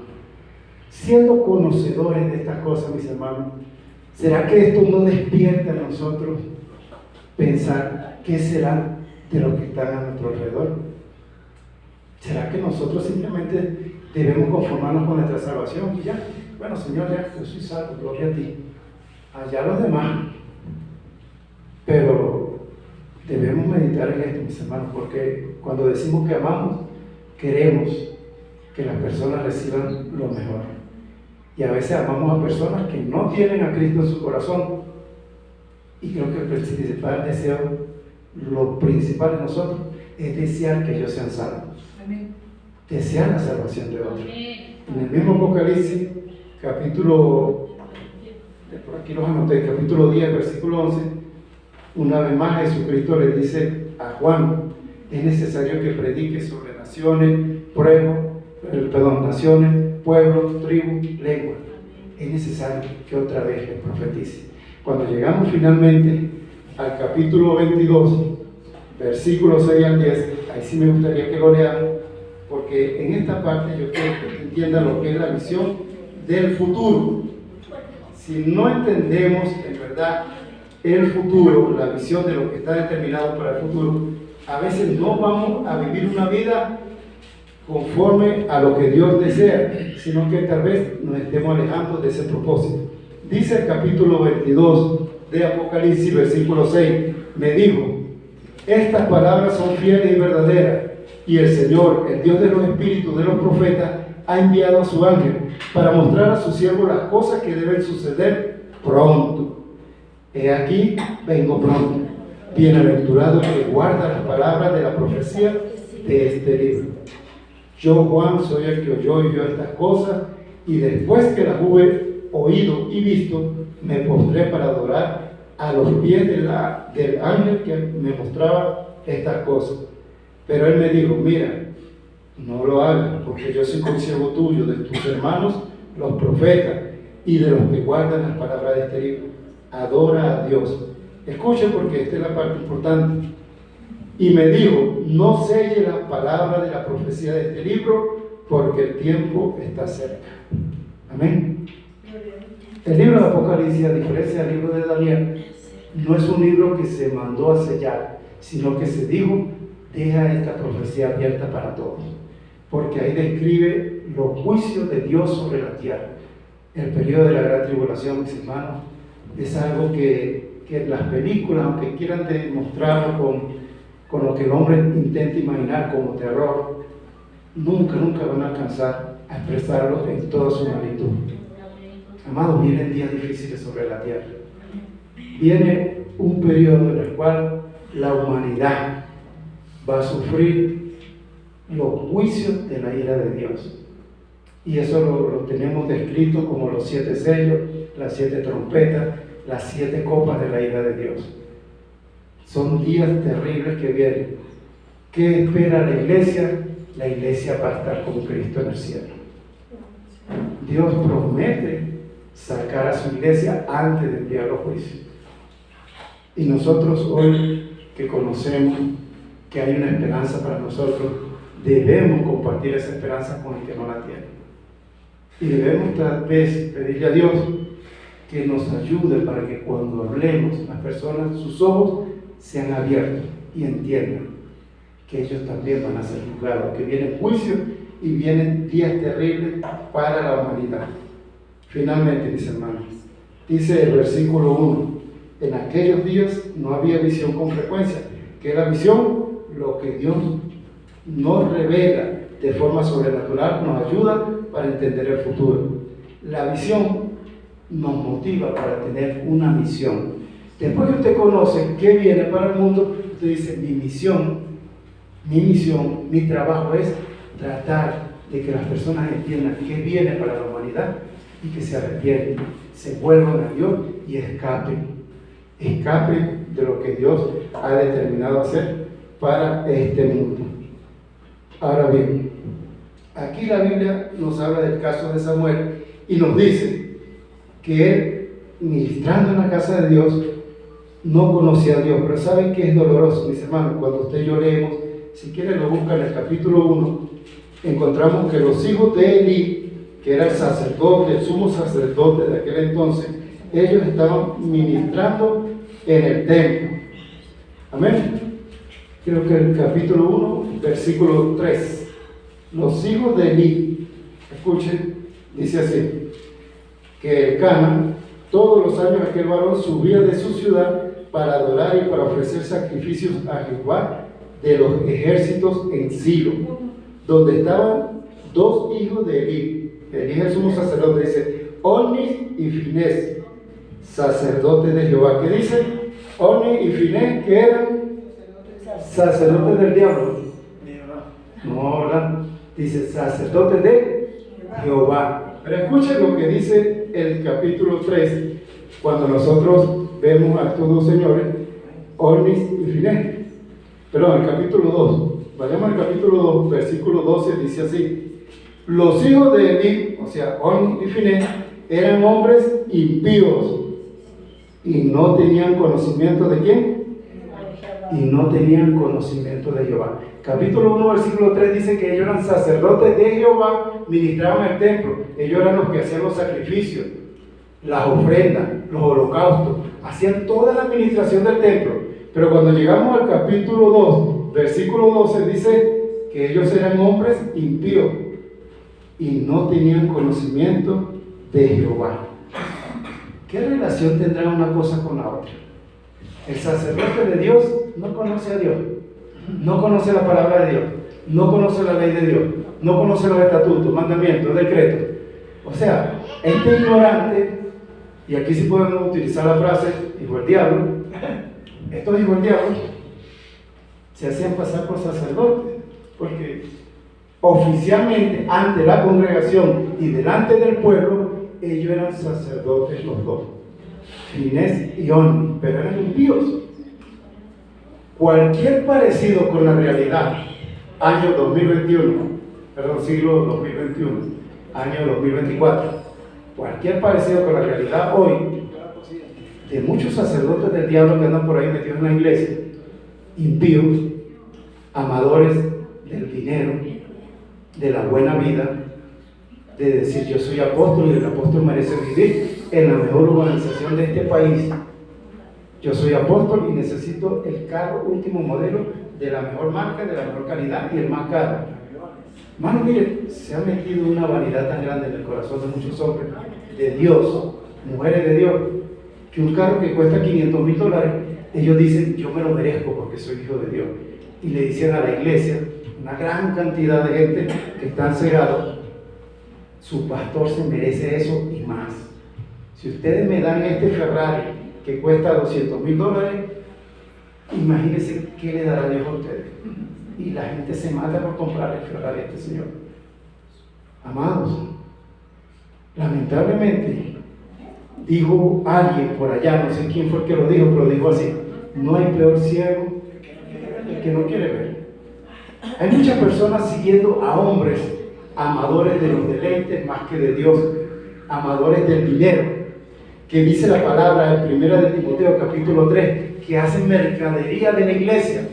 Siendo conocedores de estas cosas, mis hermanos, ¿será que esto no despierta en nosotros pensar qué será de los que están a nuestro alrededor? ¿Será que nosotros simplemente debemos conformarnos con nuestra salvación y ya? Bueno, Señor, ya yo soy salvo, gloria a ti. Allá los demás. Pero debemos meditar en esto, mis hermanos, porque cuando decimos que amamos, queremos que las personas reciban lo mejor. Y a veces amamos a personas que no tienen a Cristo en su corazón. Y creo que el principal deseo, lo principal de nosotros, es desear que ellos sean salvos. Desear la salvación de otros. En el mismo Apocalipsis, capítulo, por aquí los anoté, capítulo 10, versículo 11, una vez más Jesucristo le dice a Juan: es necesario que predique sobre naciones, pueblos, tribus, lenguas. Es necesario que otra vez les profetice. Cuando llegamos finalmente al capítulo 22, versículos 6 al 10, ahí sí me gustaría que lo lean, porque en esta parte yo quiero que entiendan lo que es la visión del futuro. Si no entendemos en verdad el futuro, la visión de lo que está determinado para el futuro, a veces no vamos a vivir una vida conforme a lo que Dios desea, sino que tal vez nos estemos alejando de ese propósito. Dice el capítulo 22 de Apocalipsis, versículo 6, me dijo: estas palabras son fieles y verdaderas, y el Señor, el Dios de los espíritus de los profetas, ha enviado a su ángel para mostrar a sus siervos las cosas que deben suceder pronto. He aquí, vengo pronto. Bienaventurado el que guarda las palabras de la profecía de este libro. Yo, Juan, soy el que oyó y vio estas cosas, y después que las hube oído y visto, me postré para adorar a los pies del ángel que me mostraba estas cosas. Pero él me dijo: mira, no lo hagas, porque yo soy consiervo tuyo, de tus hermanos los profetas y de los que guardan las palabras de este libro. Adora a Dios. Escuchen, porque esta es la parte importante. Y me dijo: no selle la palabra de la profecía de este libro, porque el tiempo está cerca. Amén. El libro de Apocalipsis, a diferencia del libro de Daniel, no es un libro que se mandó a sellar, sino que se dijo: deja esta profecía abierta para todos, porque ahí describe los juicios de Dios sobre la tierra. El periodo de la gran tribulación, mis hermanos, es algo que las películas, aunque quieran demostrarlo con lo que el hombre intenta imaginar como terror, nunca van a alcanzar a expresarlo en toda su magnitud. Amados, vienen días difíciles sobre la tierra. Viene un periodo en el cual la humanidad va a sufrir los juicios de la ira de Dios. Y eso lo tenemos descrito como los 7 sellos, las 7 trompetas, las 7 copas de la ira de Dios. Son días terribles que vienen. ¿Qué espera la iglesia? La iglesia va a estar con Cristo en el cielo. Dios promete sacar a su iglesia antes de enviar los juicios. Y nosotros hoy que conocemos que hay una esperanza para nosotros, debemos compartir esa esperanza con el que no la tiene. Y debemos tal vez pedirle a Dios que nos ayude para que cuando hablemos, las personas, sus ojos sean abiertos y entiendan que ellos también van a ser juzgados, que vienen juicios y vienen días terribles para la humanidad. Finalmente, mis hermanos, dice el versículo 1: en aquellos días no había visión con frecuencia. ¿Qué es la visión? Lo que Dios nos revela de forma sobrenatural, nos ayuda para entender el futuro. La visión nos motiva para tener una misión. Después que usted conoce qué viene para el mundo, usted dice: mi misión, mi trabajo es tratar de que las personas entiendan qué viene para la humanidad y que se arrepienten, se vuelvan a Dios y escapen de lo que Dios ha determinado hacer para este mundo. Ahora bien, aquí la Biblia nos habla del caso de Samuel y nos dice que él, ministrando en la casa de Dios, no conocía a Dios. Pero ¿saben qué es doloroso, mis hermanos? Cuando usted y yo leemos, si quieren lo buscan en el capítulo 1, encontramos que los hijos de Elí, que era el sacerdote, el sumo sacerdote de aquel entonces, ellos estaban ministrando en el templo. Amén. Creo que el capítulo 1, versículo 3. Los hijos de Elí, escuchen, dice así: que Elcana, todos los años aquel varón subía de su ciudad para adorar y para ofrecer sacrificios a Jehová de los ejércitos en Silo, donde estaban 2 hijos de Elí. Elí es el sumo sacerdote, dice: Onis y Finés, sacerdotes de Jehová. ¿Qué dice? Onis y Finés, que eran sacerdotes del diablo. No, ¿verdad? Dice sacerdotes de Jehová. Pero escuchen lo que dice el capítulo 3, cuando nosotros vemos a estos dos señores, Onis y Finés. Perdón, el capítulo 2. Vayamos al capítulo 2, versículo 12, dice así: los hijos de Eli, o sea, Onis y Finés, eran hombres impíos y no tenían conocimiento de quién. Y no tenían conocimiento de Jehová. Capítulo 1, versículo 3 dice que ellos eran sacerdotes de Jehová, ministraban el templo. Ellos eran los que hacían los sacrificios, las ofrendas, los holocaustos, hacían toda la administración del templo. Pero cuando llegamos al capítulo 2, versículo 12, dice que ellos eran hombres impíos y no tenían conocimiento de Jehová. ¿Qué relación tendrá una cosa con la otra? El sacerdote de Dios no conoce a Dios, no conoce la palabra de Dios, no conoce la ley de Dios, no conoce los estatutos, mandamientos, decretos. O sea, este ignorante, y aquí sí podemos utilizar la frase hijo del diablo, estos hijos del diablo se hacían pasar por sacerdotes, porque oficialmente ante la congregación y delante del pueblo, ellos eran sacerdotes los dos, Finés y Onis, pero eran impíos. Cualquier parecido con la realidad, año 2021, perdón, siglo 2021, año 2024, cualquier parecido con la realidad hoy, de muchos sacerdotes del diablo que andan por ahí metidos en la iglesia, impíos, amadores del dinero, de la buena vida, de decir yo soy apóstol y el apóstol merece vivir en la mejor urbanización de este país. Yo soy apóstol y necesito el carro último modelo de la mejor marca, de la mejor calidad y el más caro. Hermano, mire, se ha metido una vanidad tan grande en el corazón de muchos hombres de Dios, mujeres de Dios, que un carro que cuesta $500,000, ellos dicen yo me lo merezco porque soy hijo de Dios. Y le dicen a la iglesia, una gran cantidad de gente que están cegados, su pastor se merece eso y más. Si ustedes me dan este Ferrari que cuesta $200,000, imagínense qué le dará Dios a ustedes. Y la gente se mata por comprar el Ferrari a este señor. Amados, lamentablemente, dijo alguien por allá, no sé quién fue el que lo dijo, pero dijo así: no hay peor ciego el que no quiere ver. Hay muchas personas siguiendo a hombres amadores de los deleites más que de Dios, amadores del dinero, que dice la palabra en 1 de Timoteo capítulo 3, que hacen mercadería de la iglesia.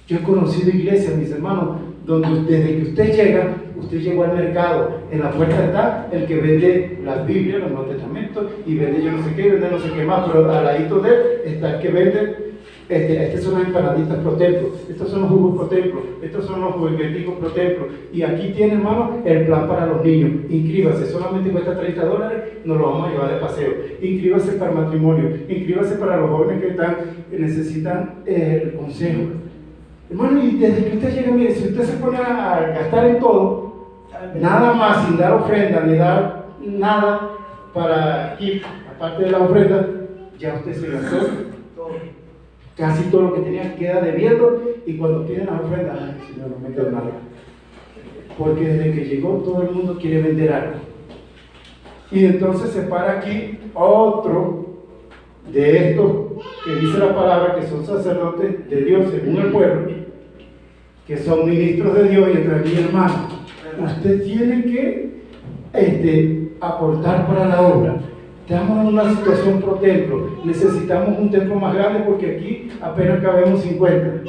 Yo he conocido iglesias, mis hermanos, donde desde que usted llega, usted llegó al mercado. En la puerta está el que vende las Biblias, los Nuevos Testamentos, y vende yo no sé qué, vende no sé qué más, pero al ladito de él está el que vende, estas son las empanaditas pro templo, estos son los jugos pro templo, estos son los jugueticos pro templo, y aquí tiene, hermano, el plan para los niños. Inscríbase, solamente cuesta $30, nos lo vamos a llevar de paseo. Inscríbase para matrimonio, inscríbase para los jóvenes que necesitan el consejo. Hermano, y desde que usted llega, mire, si usted se pone a gastar en todo, nada más, sin dar ofrenda, ni dar nada para aquí, aparte de la ofrenda, ya usted se gastó todo. Casi todo lo que tenía queda debiendo, y cuando piden la ofrenda, ay, Señor, no me queda nada. Porque desde que llegó todo el mundo quiere vender algo. Y entonces se para aquí otro de estos que dice la palabra que son sacerdotes de Dios según el pueblo, que son ministros de Dios, y entonces mi hermano, usted tiene que aportar para la obra. Estamos en una situación pro templo, necesitamos un templo más grande porque aquí apenas cabemos 50,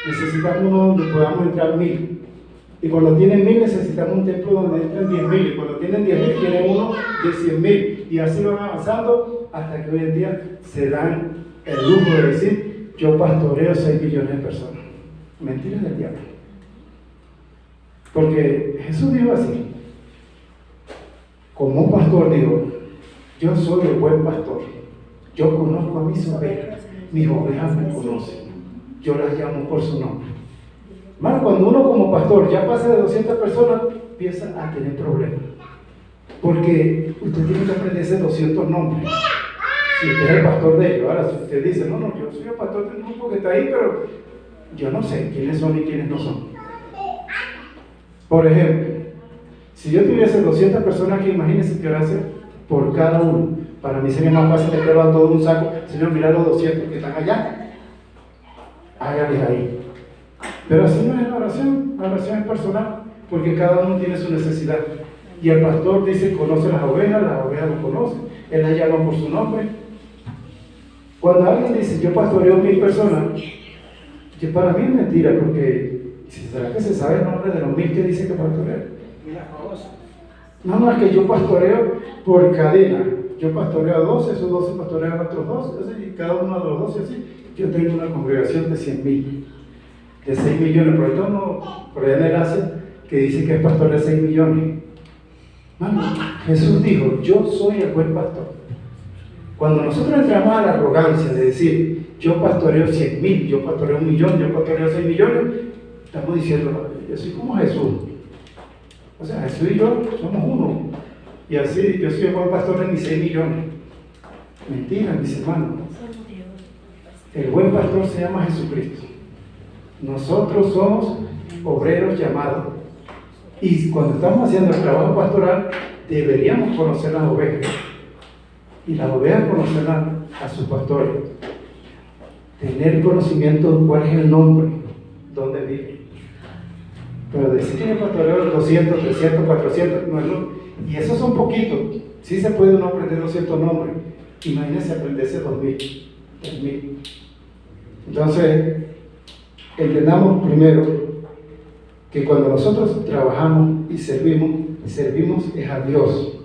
necesitamos uno donde podamos entrar 1000, y cuando tienen 1000 necesitamos un templo donde entren 10,000, y cuando tienen 10,000 tienen uno de 100,000, y así van avanzando hasta que hoy en día se dan el lujo de decir yo pastoreo 6 millones de personas. Mentiras del diablo, porque Jesús dijo así, como un pastor dijo: yo soy el buen pastor, yo conozco a mis ovejas me conocen, yo las llamo por su nombre. Hermano, cuando uno como pastor ya pasa de 200 personas, empieza a tener problemas. Porque usted tiene que aprenderse 200 nombres. Si usted es el pastor de ellos, ahora si usted dice, no, yo soy el pastor del grupo que está ahí, pero yo no sé quiénes son y quiénes no son. Por ejemplo, si yo tuviese 200 personas aquí, imagínense qué hacer por cada uno. Para mí sería más fácil meterlo a todo un saco. Señor, mira los 200 que están allá, hágales ahí. Pero así no es la oración es personal, porque cada uno tiene su necesidad. Y el pastor dice, conoce las ovejas lo conocen, él las llama por su nombre. Cuando alguien dice, yo pastoreo 1000 personas, que para mí es mentira, porque ¿será que se sabe el nombre de los 1000 que dice que pastoreo? No, es que yo pastoreo por cadena. Yo pastoreo a 12, esos 12 pastorean a otros 12, y cada uno de los 12 así. Yo tengo una congregación de 100,000, de 6 millones, por esto no, por allá en el Asia, que dice que es pastor de 6 millones. Mano, Jesús dijo, yo soy el buen pastor. Cuando nosotros entramos a la arrogancia de decir, yo pastoreo 100,000, yo pastoreo 1,000,000, yo pastoreo 6 millones, estamos diciendo, yo soy como Jesús. O sea, Jesús y yo somos uno. Y así, yo soy el buen pastor de mis 6 millones. Mentira, mis hermanos. El buen pastor se llama Jesucristo. Nosotros somos obreros llamados. Y cuando estamos haciendo el trabajo pastoral, deberíamos conocer las ovejas. Y las ovejas conocerán a sus pastores. Tener conocimiento de cuál es el nombre, dónde vive. Pero decir que el pastoreo 200, 300, 400, no. Y esos son poquitos. Sí se puede uno aprender 200 nombres. Imagínense aprenderse 2,000, 3,000. Entonces, entendamos primero que cuando nosotros trabajamos y servimos es a Dios.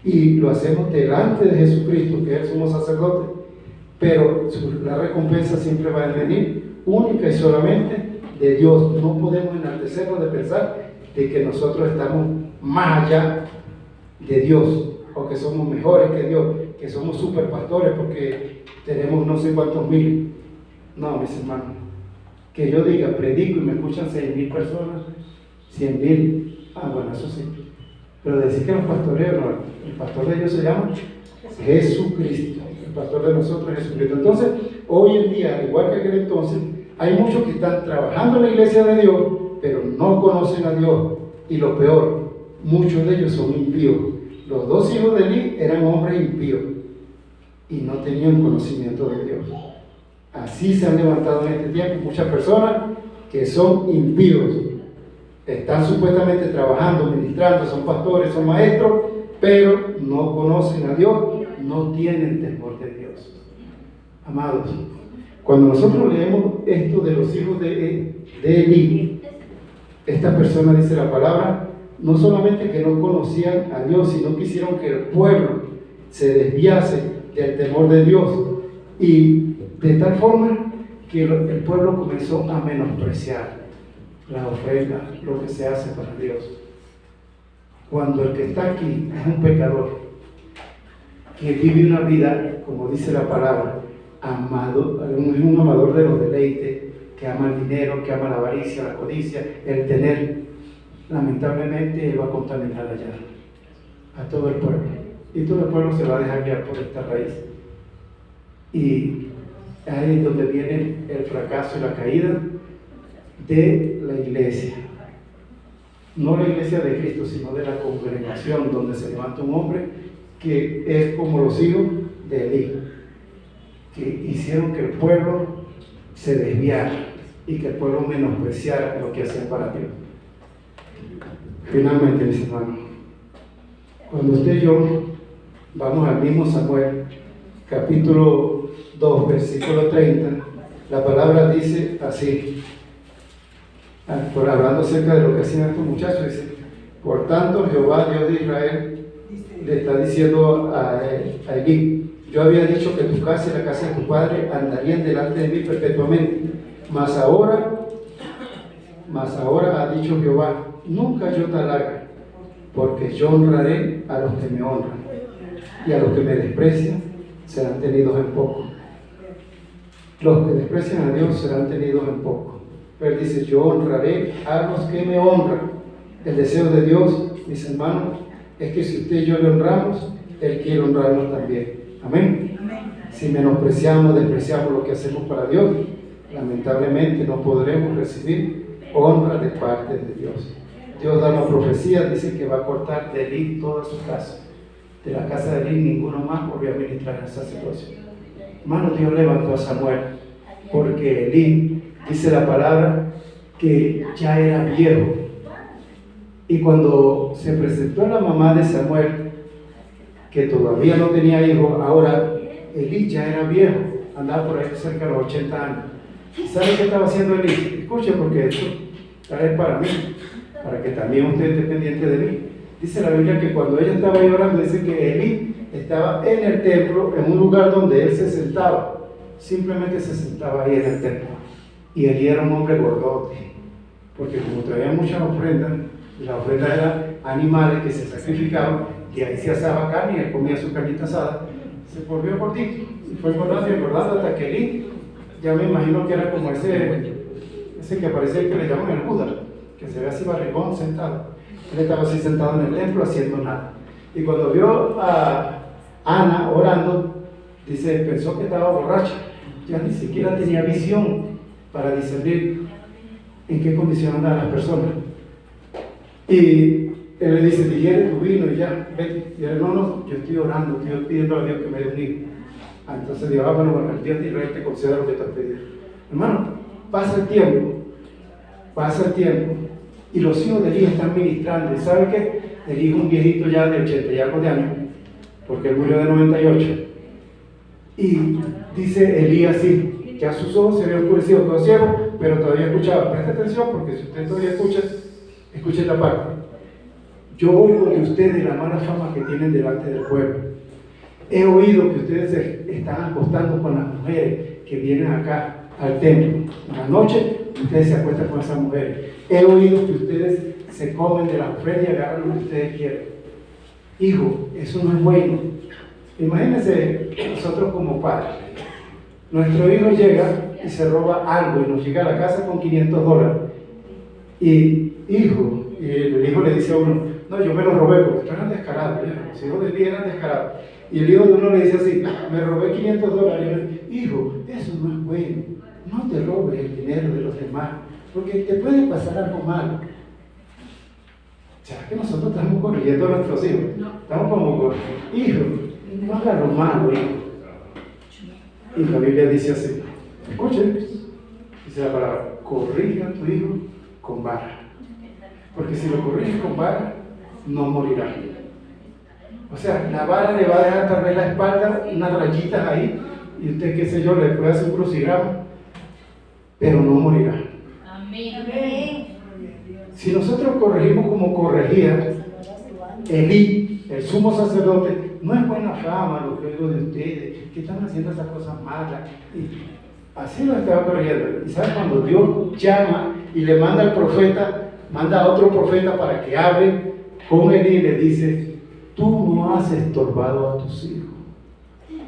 Y lo hacemos delante de Jesucristo, que es el sumo sacerdote. Pero la recompensa siempre va a venir única y solamente de Dios. No podemos enaltecernos de pensar de que nosotros estamos más allá de Dios, o que somos mejores que Dios, que somos super pastores porque tenemos no sé cuántos mil. No, mis hermanos, que yo diga, predico y me escuchan 6,000 personas, 100,000, bueno, eso sí. Pero decir que los pastoreos, no, el pastor de ellos se llama Jesucristo, el pastor de nosotros es Jesucristo. Entonces, hoy en día, igual que aquel entonces, hay muchos que están trabajando en la iglesia de Dios, pero no conocen a Dios. Y lo peor, muchos de ellos son impíos. Los 2 hijos de Eli eran hombres impíos y no tenían conocimiento de Dios. Así se han levantado en este tiempo muchas personas que son impíos. Están supuestamente trabajando, ministrando, son pastores, son maestros, pero no conocen a Dios, no tienen temor de Dios. Amados, cuando nosotros leemos esto de los hijos de Eli, esta persona, dice la palabra, no solamente que no conocían a Dios, sino que hicieron que el pueblo se desviase del temor de Dios, y de tal forma que el pueblo comenzó a menospreciar la ofrenda, lo que se hace para Dios. Cuando el que está aquí es un pecador, que vive una vida, como dice la palabra, amado, es un amador de los deleites, que ama el dinero, que ama la avaricia, la codicia, el tener, lamentablemente él va a contaminar allá a todo el pueblo, y todo el pueblo se va a dejar guiar por esta raíz. Y ahí es donde viene el fracaso y la caída de la iglesia. No la iglesia de Cristo, sino de la congregación, donde se levanta un hombre que es como los hijos de Eli, que hicieron que el pueblo se desviara y que el pueblo menospreciara lo que hacían para Dios. Finalmente, mis hermanos, cuando usted y yo vamos al mismo Samuel, capítulo 2, versículo 30, la palabra dice así, hablando acerca de lo que hacían estos muchachos, dice: por tanto, Jehová, Dios de Israel, le está diciendo a Eli: yo había dicho que tu casa y la casa de tu padre andarían delante de mí perpetuamente, mas ahora ha dicho Jehová: nunca yo te halague, porque yo honraré a los que me honran, y a los que me desprecian serán tenidos en poco. Los que desprecian a Dios serán tenidos en poco. Pero dice: yo honraré a los que me honran. El deseo de Dios, mis hermanos, es que si usted y yo le honramos, Él quiere honrarnos también. Amén. Si menospreciamos, despreciamos lo que hacemos para Dios, lamentablemente no podremos recibir honra de parte de Dios. Dios da una profecía, dice que va a cortar de Elí toda su casa. De la casa de Elí ninguno más podría ministrar el sacerdocio. Hermano, Dios levantó a Samuel porque Elí, dice la palabra, que ya era viejo. Y cuando se presentó la mamá de Samuel, que todavía no tenía hijo, ahora Elí ya era viejo, andaba por ahí cerca de los 80 años. ¿Y sabe qué estaba haciendo Elí? Escuche, porque esto es para mí, para que también usted esté pendiente de mí. Dice la Biblia que cuando ella estaba ahí orando, dice que Elí estaba en el templo, en un lugar donde él se sentaba. Simplemente se sentaba ahí en el templo. Y Elí era un hombre gordote, porque como traía muchas ofrendas, la ofrenda era animales que se sacrificaban, y ahí se asaba carne y él comía su carnita asada. Se volvió gordito, y fue engordando y engordando hasta que Elí, ya me imagino que era como ese que parece que le llaman el Buda, que se ve así barrigón sentado. Él estaba así sentado en el templo haciendo nada. Y cuando vio a Ana orando, dice, pensó que estaba borracha. Ya ni siquiera tenía visión para discernir en qué condición andan las personas. Y él le dice, digiere tu vino y ya, vete. Y él, no, yo estoy orando, estoy pidiendo a Dios que me dé un hijo. Entonces Dios, bueno, el Dios de Israel te conceda lo que te has pedido. Hermano, pasa el tiempo, y los hijos de Elí están ministrando. ¿Y sabe qué? Elí es un viejito ya de 80 y algo de años, porque él murió de 98. Y dice Elí así, que a sus ojos se había oscurecido, todo ciego, pero todavía escuchaba. Presta atención, porque si usted todavía escucha, escuche esta parte. Yo oigo de ustedes la mala fama que tienen delante del pueblo. He oído que ustedes se están acostando con las mujeres que vienen acá al templo. En la noche, ustedes se acuestan con esas mujeres. He oído que ustedes se comen de la ofrenda y agarran lo que ustedes quieren. Hijo, eso no es bueno. Imagínense nosotros como padres. Nuestro hijo llega y se roba algo y nos llega a la casa con $500. Y el hijo le dice a uno, no, yo me lo robé porque eran descarados, los hijos de Elí eran descarados. Y el hijo de uno le dice así, me robé $500. Y él, hijo, eso no es bueno, no te robes el dinero de los demás, porque te puede pasar algo malo. ¿Será que nosotros estamos corrigiendo a nuestros hijos? No. Estamos como, hijo, no hagas lo malo, hijo. Y la Biblia dice así, escuchen, dice la palabra, corrige a tu hijo con vara. Porque si lo corriges con vara, no morirá. O sea, la vara le va a dejar tal vez la espalda, unas rayitas ahí, y usted, qué sé yo, le puede hacer un crucigrama, pero no morirá. Amén. Si nosotros corregimos como corregía Elí, el sumo sacerdote, no es buena fama lo que digo de ustedes, que están haciendo esas cosas malas. Y así lo estaba corrigiendo. Y ¿sabe? Cuando Dios llama y le manda al profeta, manda a otro profeta para que hable con Elí y le dice, tú no has estorbado a tus hijos,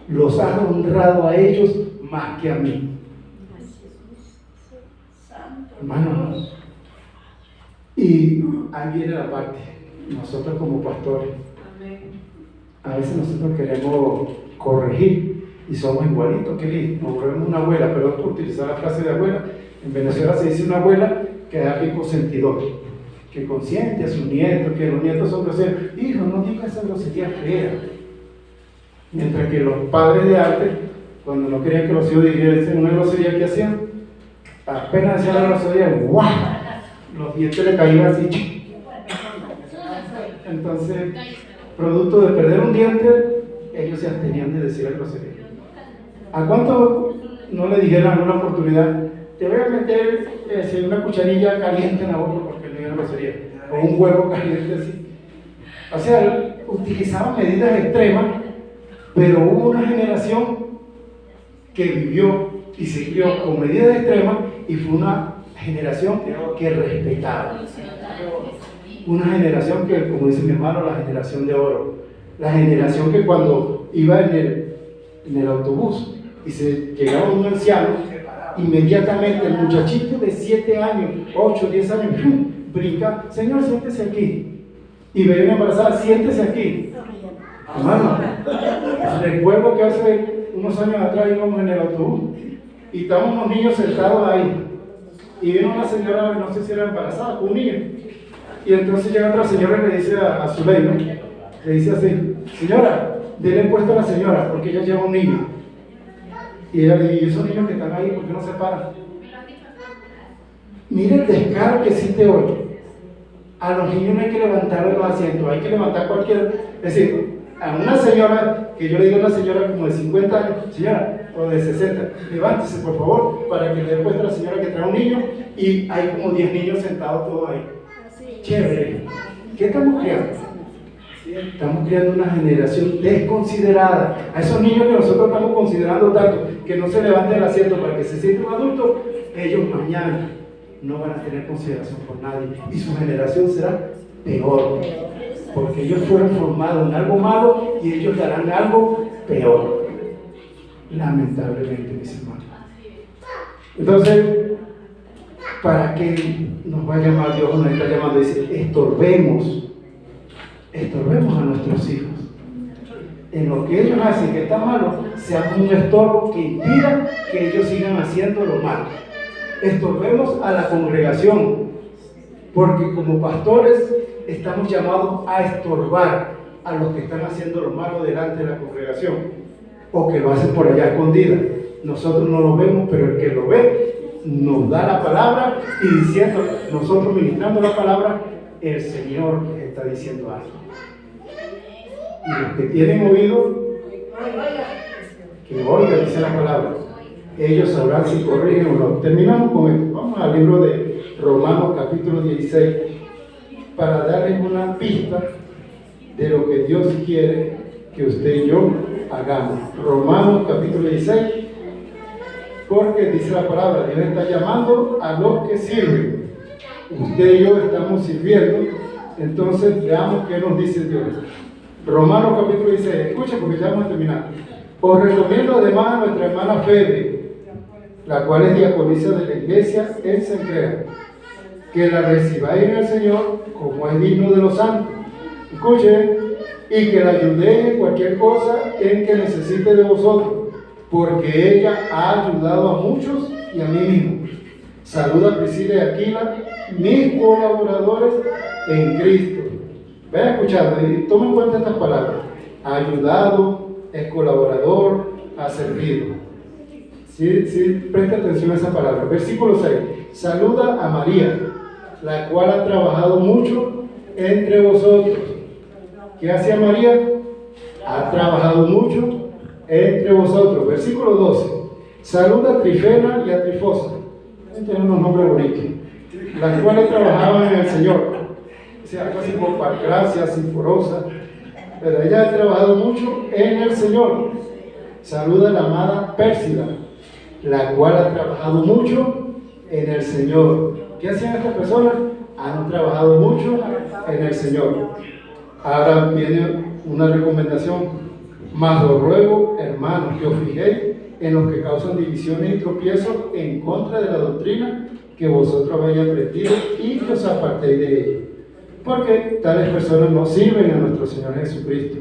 los has honrado a ellos más que a mí. Hermanos, y ahí viene la parte, nosotros como pastores, a veces nosotros queremos corregir y somos igualitos que Elí. Nos volvemos una abuela, perdón por utilizar la frase de abuela, en Venezuela se dice una abuela que es alguien consentidor, que consiente a sus nietos, que los nietos son groseros. Hijo, no digas esa grosería fea. Mientras que los padres de arte, cuando no querían que los hijos dijeran una grosería, ¿qué hacían? Apenas hacían la grosería, ¡guau! Los dientes le caían así. Entonces, producto de perder un diente, ellos se abstenían de decir la grosería. ¿A cuánto no le dijeron en una oportunidad, te voy a meter una cucharilla caliente en la boca porque no hay grosería, o un huevo caliente así? O sea, utilizaban medidas extremas, pero hubo una generación que vivió y se crió con medidas extremas y fue una generación que respetaba. Una generación que, como dice mi hermano, la generación de oro. La generación que cuando iba en el autobús y se llegaba un anciano, inmediatamente el muchachito de 7 años, 8, 10 años, brinca, señor, siéntese aquí. y veía una embarazada, siéntese aquí. Hermano, recuerdo que hace unos años atrás íbamos en el autobús y estábamos unos niños sentados ahí. Y vino una señora, no sé si era embarazada, con un niño. Y entonces llega otra señora y le dice a Zuleima, le dice así: señora, denle puesto a la señora, porque ella lleva un niño. Y ella le dice: ¿y esos niños que están ahí, por qué no se paran? Mire el descaro que existe hoy. A los niños no hay que levantar los asientos, hay que levantar cualquier. Es decir, a una señora, que yo le digo a una señora como de 50 años, señora, o de 60, levántese por favor, para que le dé puesto a la señora que trae un niño, y hay como 10 niños sentados todos ahí. Chévere. ¿Qué estamos criando? Estamos criando una generación desconsiderada. A esos niños que nosotros estamos considerando tanto, que no se levanten el asiento para que se sientan adultos, ellos mañana no van a tener consideración por nadie y su generación será peor, porque ellos fueron formados en algo malo y ellos darán algo peor, lamentablemente, mis hermanos. Entonces, ¿para qué nos va a llamar Dios? Nos está llamando, dice: estorbemos a nuestros hijos en lo que ellos hacen que está malo, sea un estorbo que impida que ellos sigan haciendo lo malo. Estorbemos a la congregación, porque como pastores estamos llamados a estorbar a los que están haciendo lo malo delante de la congregación, o que lo hacen por allá escondida. Nosotros no lo vemos, pero el que lo ve nos da la palabra, y diciendo, nosotros ministrando la palabra, el Señor está diciendo algo. Y los que tienen oído, que oigan, dice la palabra, ellos sabrán si corrigen o no. Terminamos con esto. Vamos al libro de Romanos capítulo 16 para darles una pista de lo que Dios quiere que usted y yo hagamos. Romanos capítulo 16, porque dice la palabra, Dios está llamando a los que sirven. Usted y yo estamos sirviendo. Entonces veamos qué nos dice Dios. Romanos capítulo 16, escuchen porque ya vamos a terminar. Os recomiendo además a nuestra hermana Febe, la cual es diaconisa de la iglesia en Cencrea, que la recibáis en el Señor como es digno de los santos. Escuchen, y que la ayudéis en cualquier cosa en que necesite de vosotros, porque ella ha ayudado a muchos y a mí mismo. Saluda a Priscila y Aquila, mis colaboradores en Cristo. Vayan escuchando y tomen en cuenta estas palabras: ha ayudado, es colaborador, ha servido. Sí, presta atención a esa palabra. Versículo 6. Saluda a María, la cual ha trabajado mucho entre vosotros. ¿Qué hacía María? Ha trabajado mucho entre vosotros. Versículo 12. Saluda a Trifena y a Trifosa. Tienen unos nombres bonitos. Las cuales trabajaban en el Señor. O sea, algo así como Pancracia, Sinforosa. Pero ella ha trabajado mucho en el Señor. Saluda a la amada Pérsida, la cual ha trabajado mucho en el Señor. ¿Qué hacían estas personas? Han trabajado mucho en el Señor. Ahora viene una recomendación: mas os ruego, hermanos, que os fijéis en los que causan divisiones y tropiezos en contra de la doctrina que vosotros habéis aprendido, y que os apartéis de ella. Porque tales personas no sirven a nuestro Señor Jesucristo,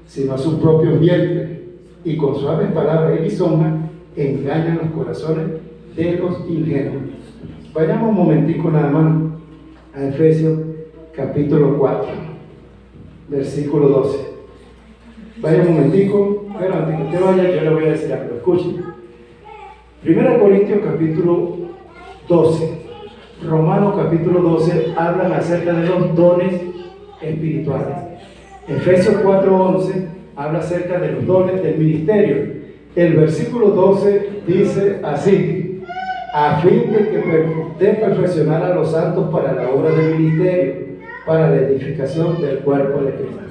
sino a sus propios vientres, y con suaves palabras y lisonjas engañan los corazones de los ingenuos. Vayamos un momentico nada más a Efesios capítulo 4, versículo 12. Vaya un momentico, pero antes que usted vaya, yo le voy a decir algo. Escuchen. 1 Corintios capítulo 12, Romanos capítulo 12 hablan acerca de los dones espirituales. Efesios 4:11 habla acerca de los dones del ministerio. El versículo 12 dice así: a fin de perfeccionar a los santos para la obra del ministerio, para la edificación del cuerpo de Cristo.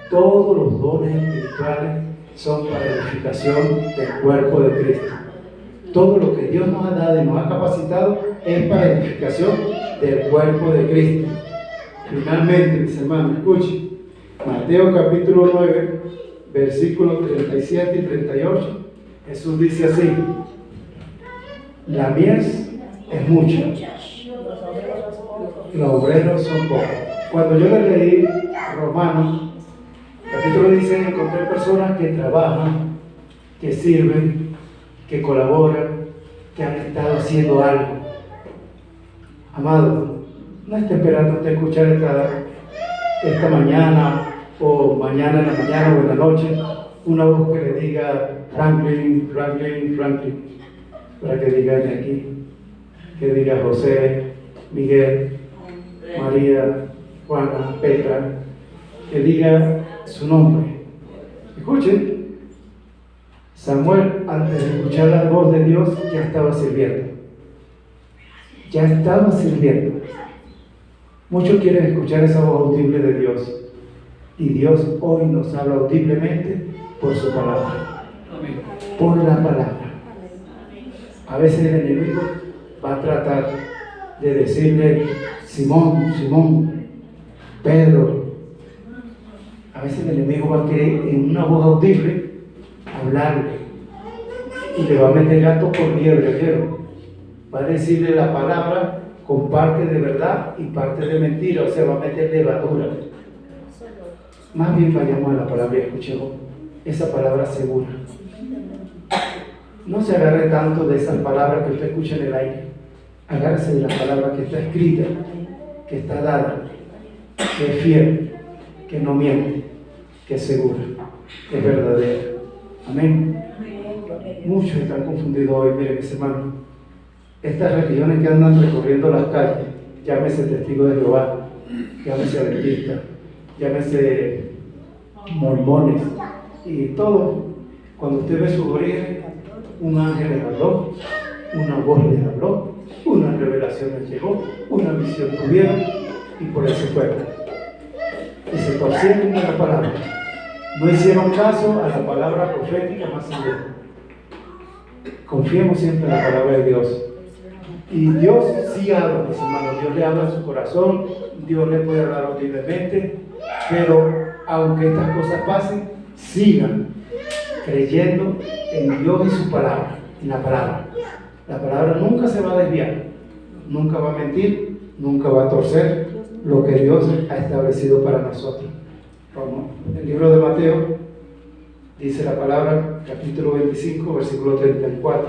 Todos los dones espirituales son para la edificación del cuerpo de Cristo. Todo lo que Dios nos ha dado y nos ha capacitado es para la edificación del cuerpo de Cristo. Finalmente, mis hermanos, escuchen. Mateo capítulo 9, versículos 37 y 38. Jesús dice así: la mies es mucha, los obreros son pocos. Cuando yo le leí Romanos, capítulo 16, encontré personas que trabajan, que sirven, que colaboran, que han estado haciendo algo. Amado, no esté esperando usted escuchar esta mañana o mañana en la mañana o en la noche una voz que le diga Franklin, Franklin, Franklin, para que diga de aquí, que diga José, Miguel, María, Juana, Petra, que diga su nombre. Escuchen, Samuel, antes de escuchar la voz de Dios, ya estaba sirviendo. Ya estaba sirviendo. Muchos quieren escuchar esa voz audible de Dios. Y Dios hoy nos habla audiblemente por su palabra. Por la palabra. A veces el enemigo va a tratar de decirle, Simón, Simón, Pedro. A veces el enemigo va a querer en una voz audible hablarle. Y le va a meter gato por liebre, ¿vieron? Va a decirle la palabra con parte de verdad y parte de mentira, o sea, va a meter levadura. Más bien vayamos a la palabra y escuchemos esa palabra segura. No se agarre tanto de esas palabras que usted escucha en el aire. Agárrese de la palabra que está escrita, que está dada, que es fiel, que no miente, que es segura, que es verdadera. Amén. Muchos están confundidos hoy, miren mis hermanos. Estas religiones que andan recorriendo las calles, llámese testigo de Jehová, llámese adventista, llámese mormones y todo. Cuando usted ve su origen, un ángel les habló, una voz les habló, una revelación les llegó, una visión tuvieron y por eso fueron. Y se torcieron de la palabra. No hicieron caso a la palabra profética más allá. Confiemos siempre en la palabra de Dios. Y Dios sí habla, mis hermanos. Dios le habla en su corazón. Dios le puede hablar audiblemente. Pero aunque estas cosas pasen, sigan creyendo en Dios y su palabra, en la palabra. La palabra nunca se va a desviar, nunca va a mentir, nunca va a torcer lo que Dios ha establecido para nosotros. Como el libro de Mateo dice la palabra, capítulo 25, versículo 34: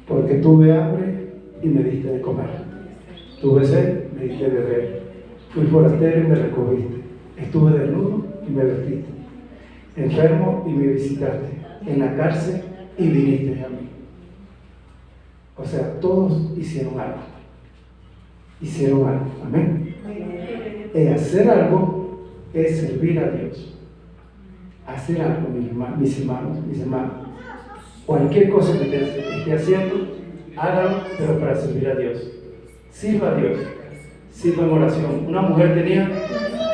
porque tuve hambre y me diste de comer, tuve sed, me diste de beber, fui forastero y me recogiste, estuve desnudo y me vestiste, enfermo y me visitaste, en la cárcel y viniste a mí. O sea, todos hicieron algo. Hicieron algo. Amén. Hacer algo es servir a Dios. Hacer algo, mis hermanos, mis hermanas. Cualquier cosa que esté haciendo, hágalo, pero para servir a Dios. Sirva a Dios. Sirva en oración. Una mujer tenía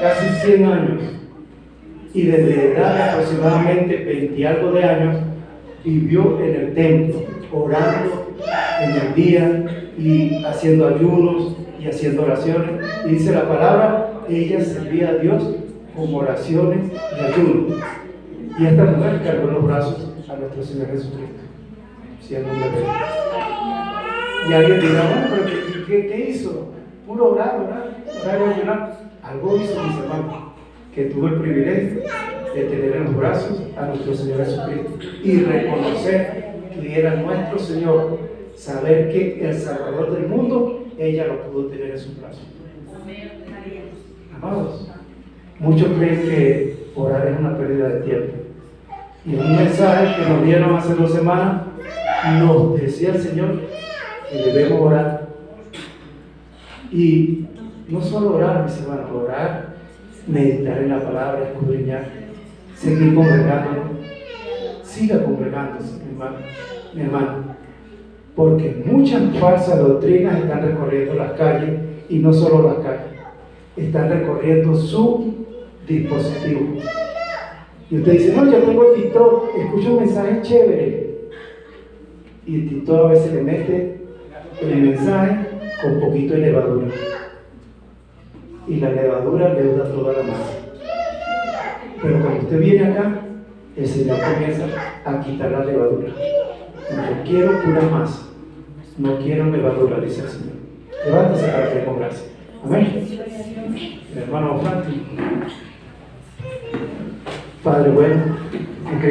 casi 100 años y desde edad de aproximadamente 20 y algo de años vivió en el templo, orando en el día y haciendo ayunos y haciendo oraciones. Y dice la palabra, ella servía a Dios con oraciones y ayunos. Y esta mujer cargó en los brazos a nuestro Señor Jesucristo, siendo un bebé. Y alguien dirá, bueno, pero ¿qué hizo? Puro orar y ayunar. Algo hizo, mis hermanos, que tuvo el privilegio de tener en los brazos a nuestro Señor Jesucristo y reconocer que era nuestro Señor, saber que el Salvador del mundo, ella lo pudo tener en sus brazos. Amados, muchos creen que orar es una pérdida de tiempo. Y en un mensaje que nos dieron hace 2 semanas, nos decía el Señor que debemos orar. Y no solo orar, mis hermanos, orar, meditar en la palabra, escudriñar, seguir congregándonos. Siga congregándose, mi hermano, porque muchas falsas doctrinas están recorriendo las calles, y no solo las calles, están recorriendo su dispositivo. Y usted dice, no, yo tengo el TikTok, escucho un mensaje chévere, y el TikTok a veces le mete el mensaje con poquito de levadura, y la levadura leuda toda la masa. Pero cuando usted viene acá, el Señor comienza a quitar la levadura. Yo quiero pura masa, no quiero levadura, dice el Señor. Levántese para que con gracia. Amén. Hermano Franklin. Padre bueno,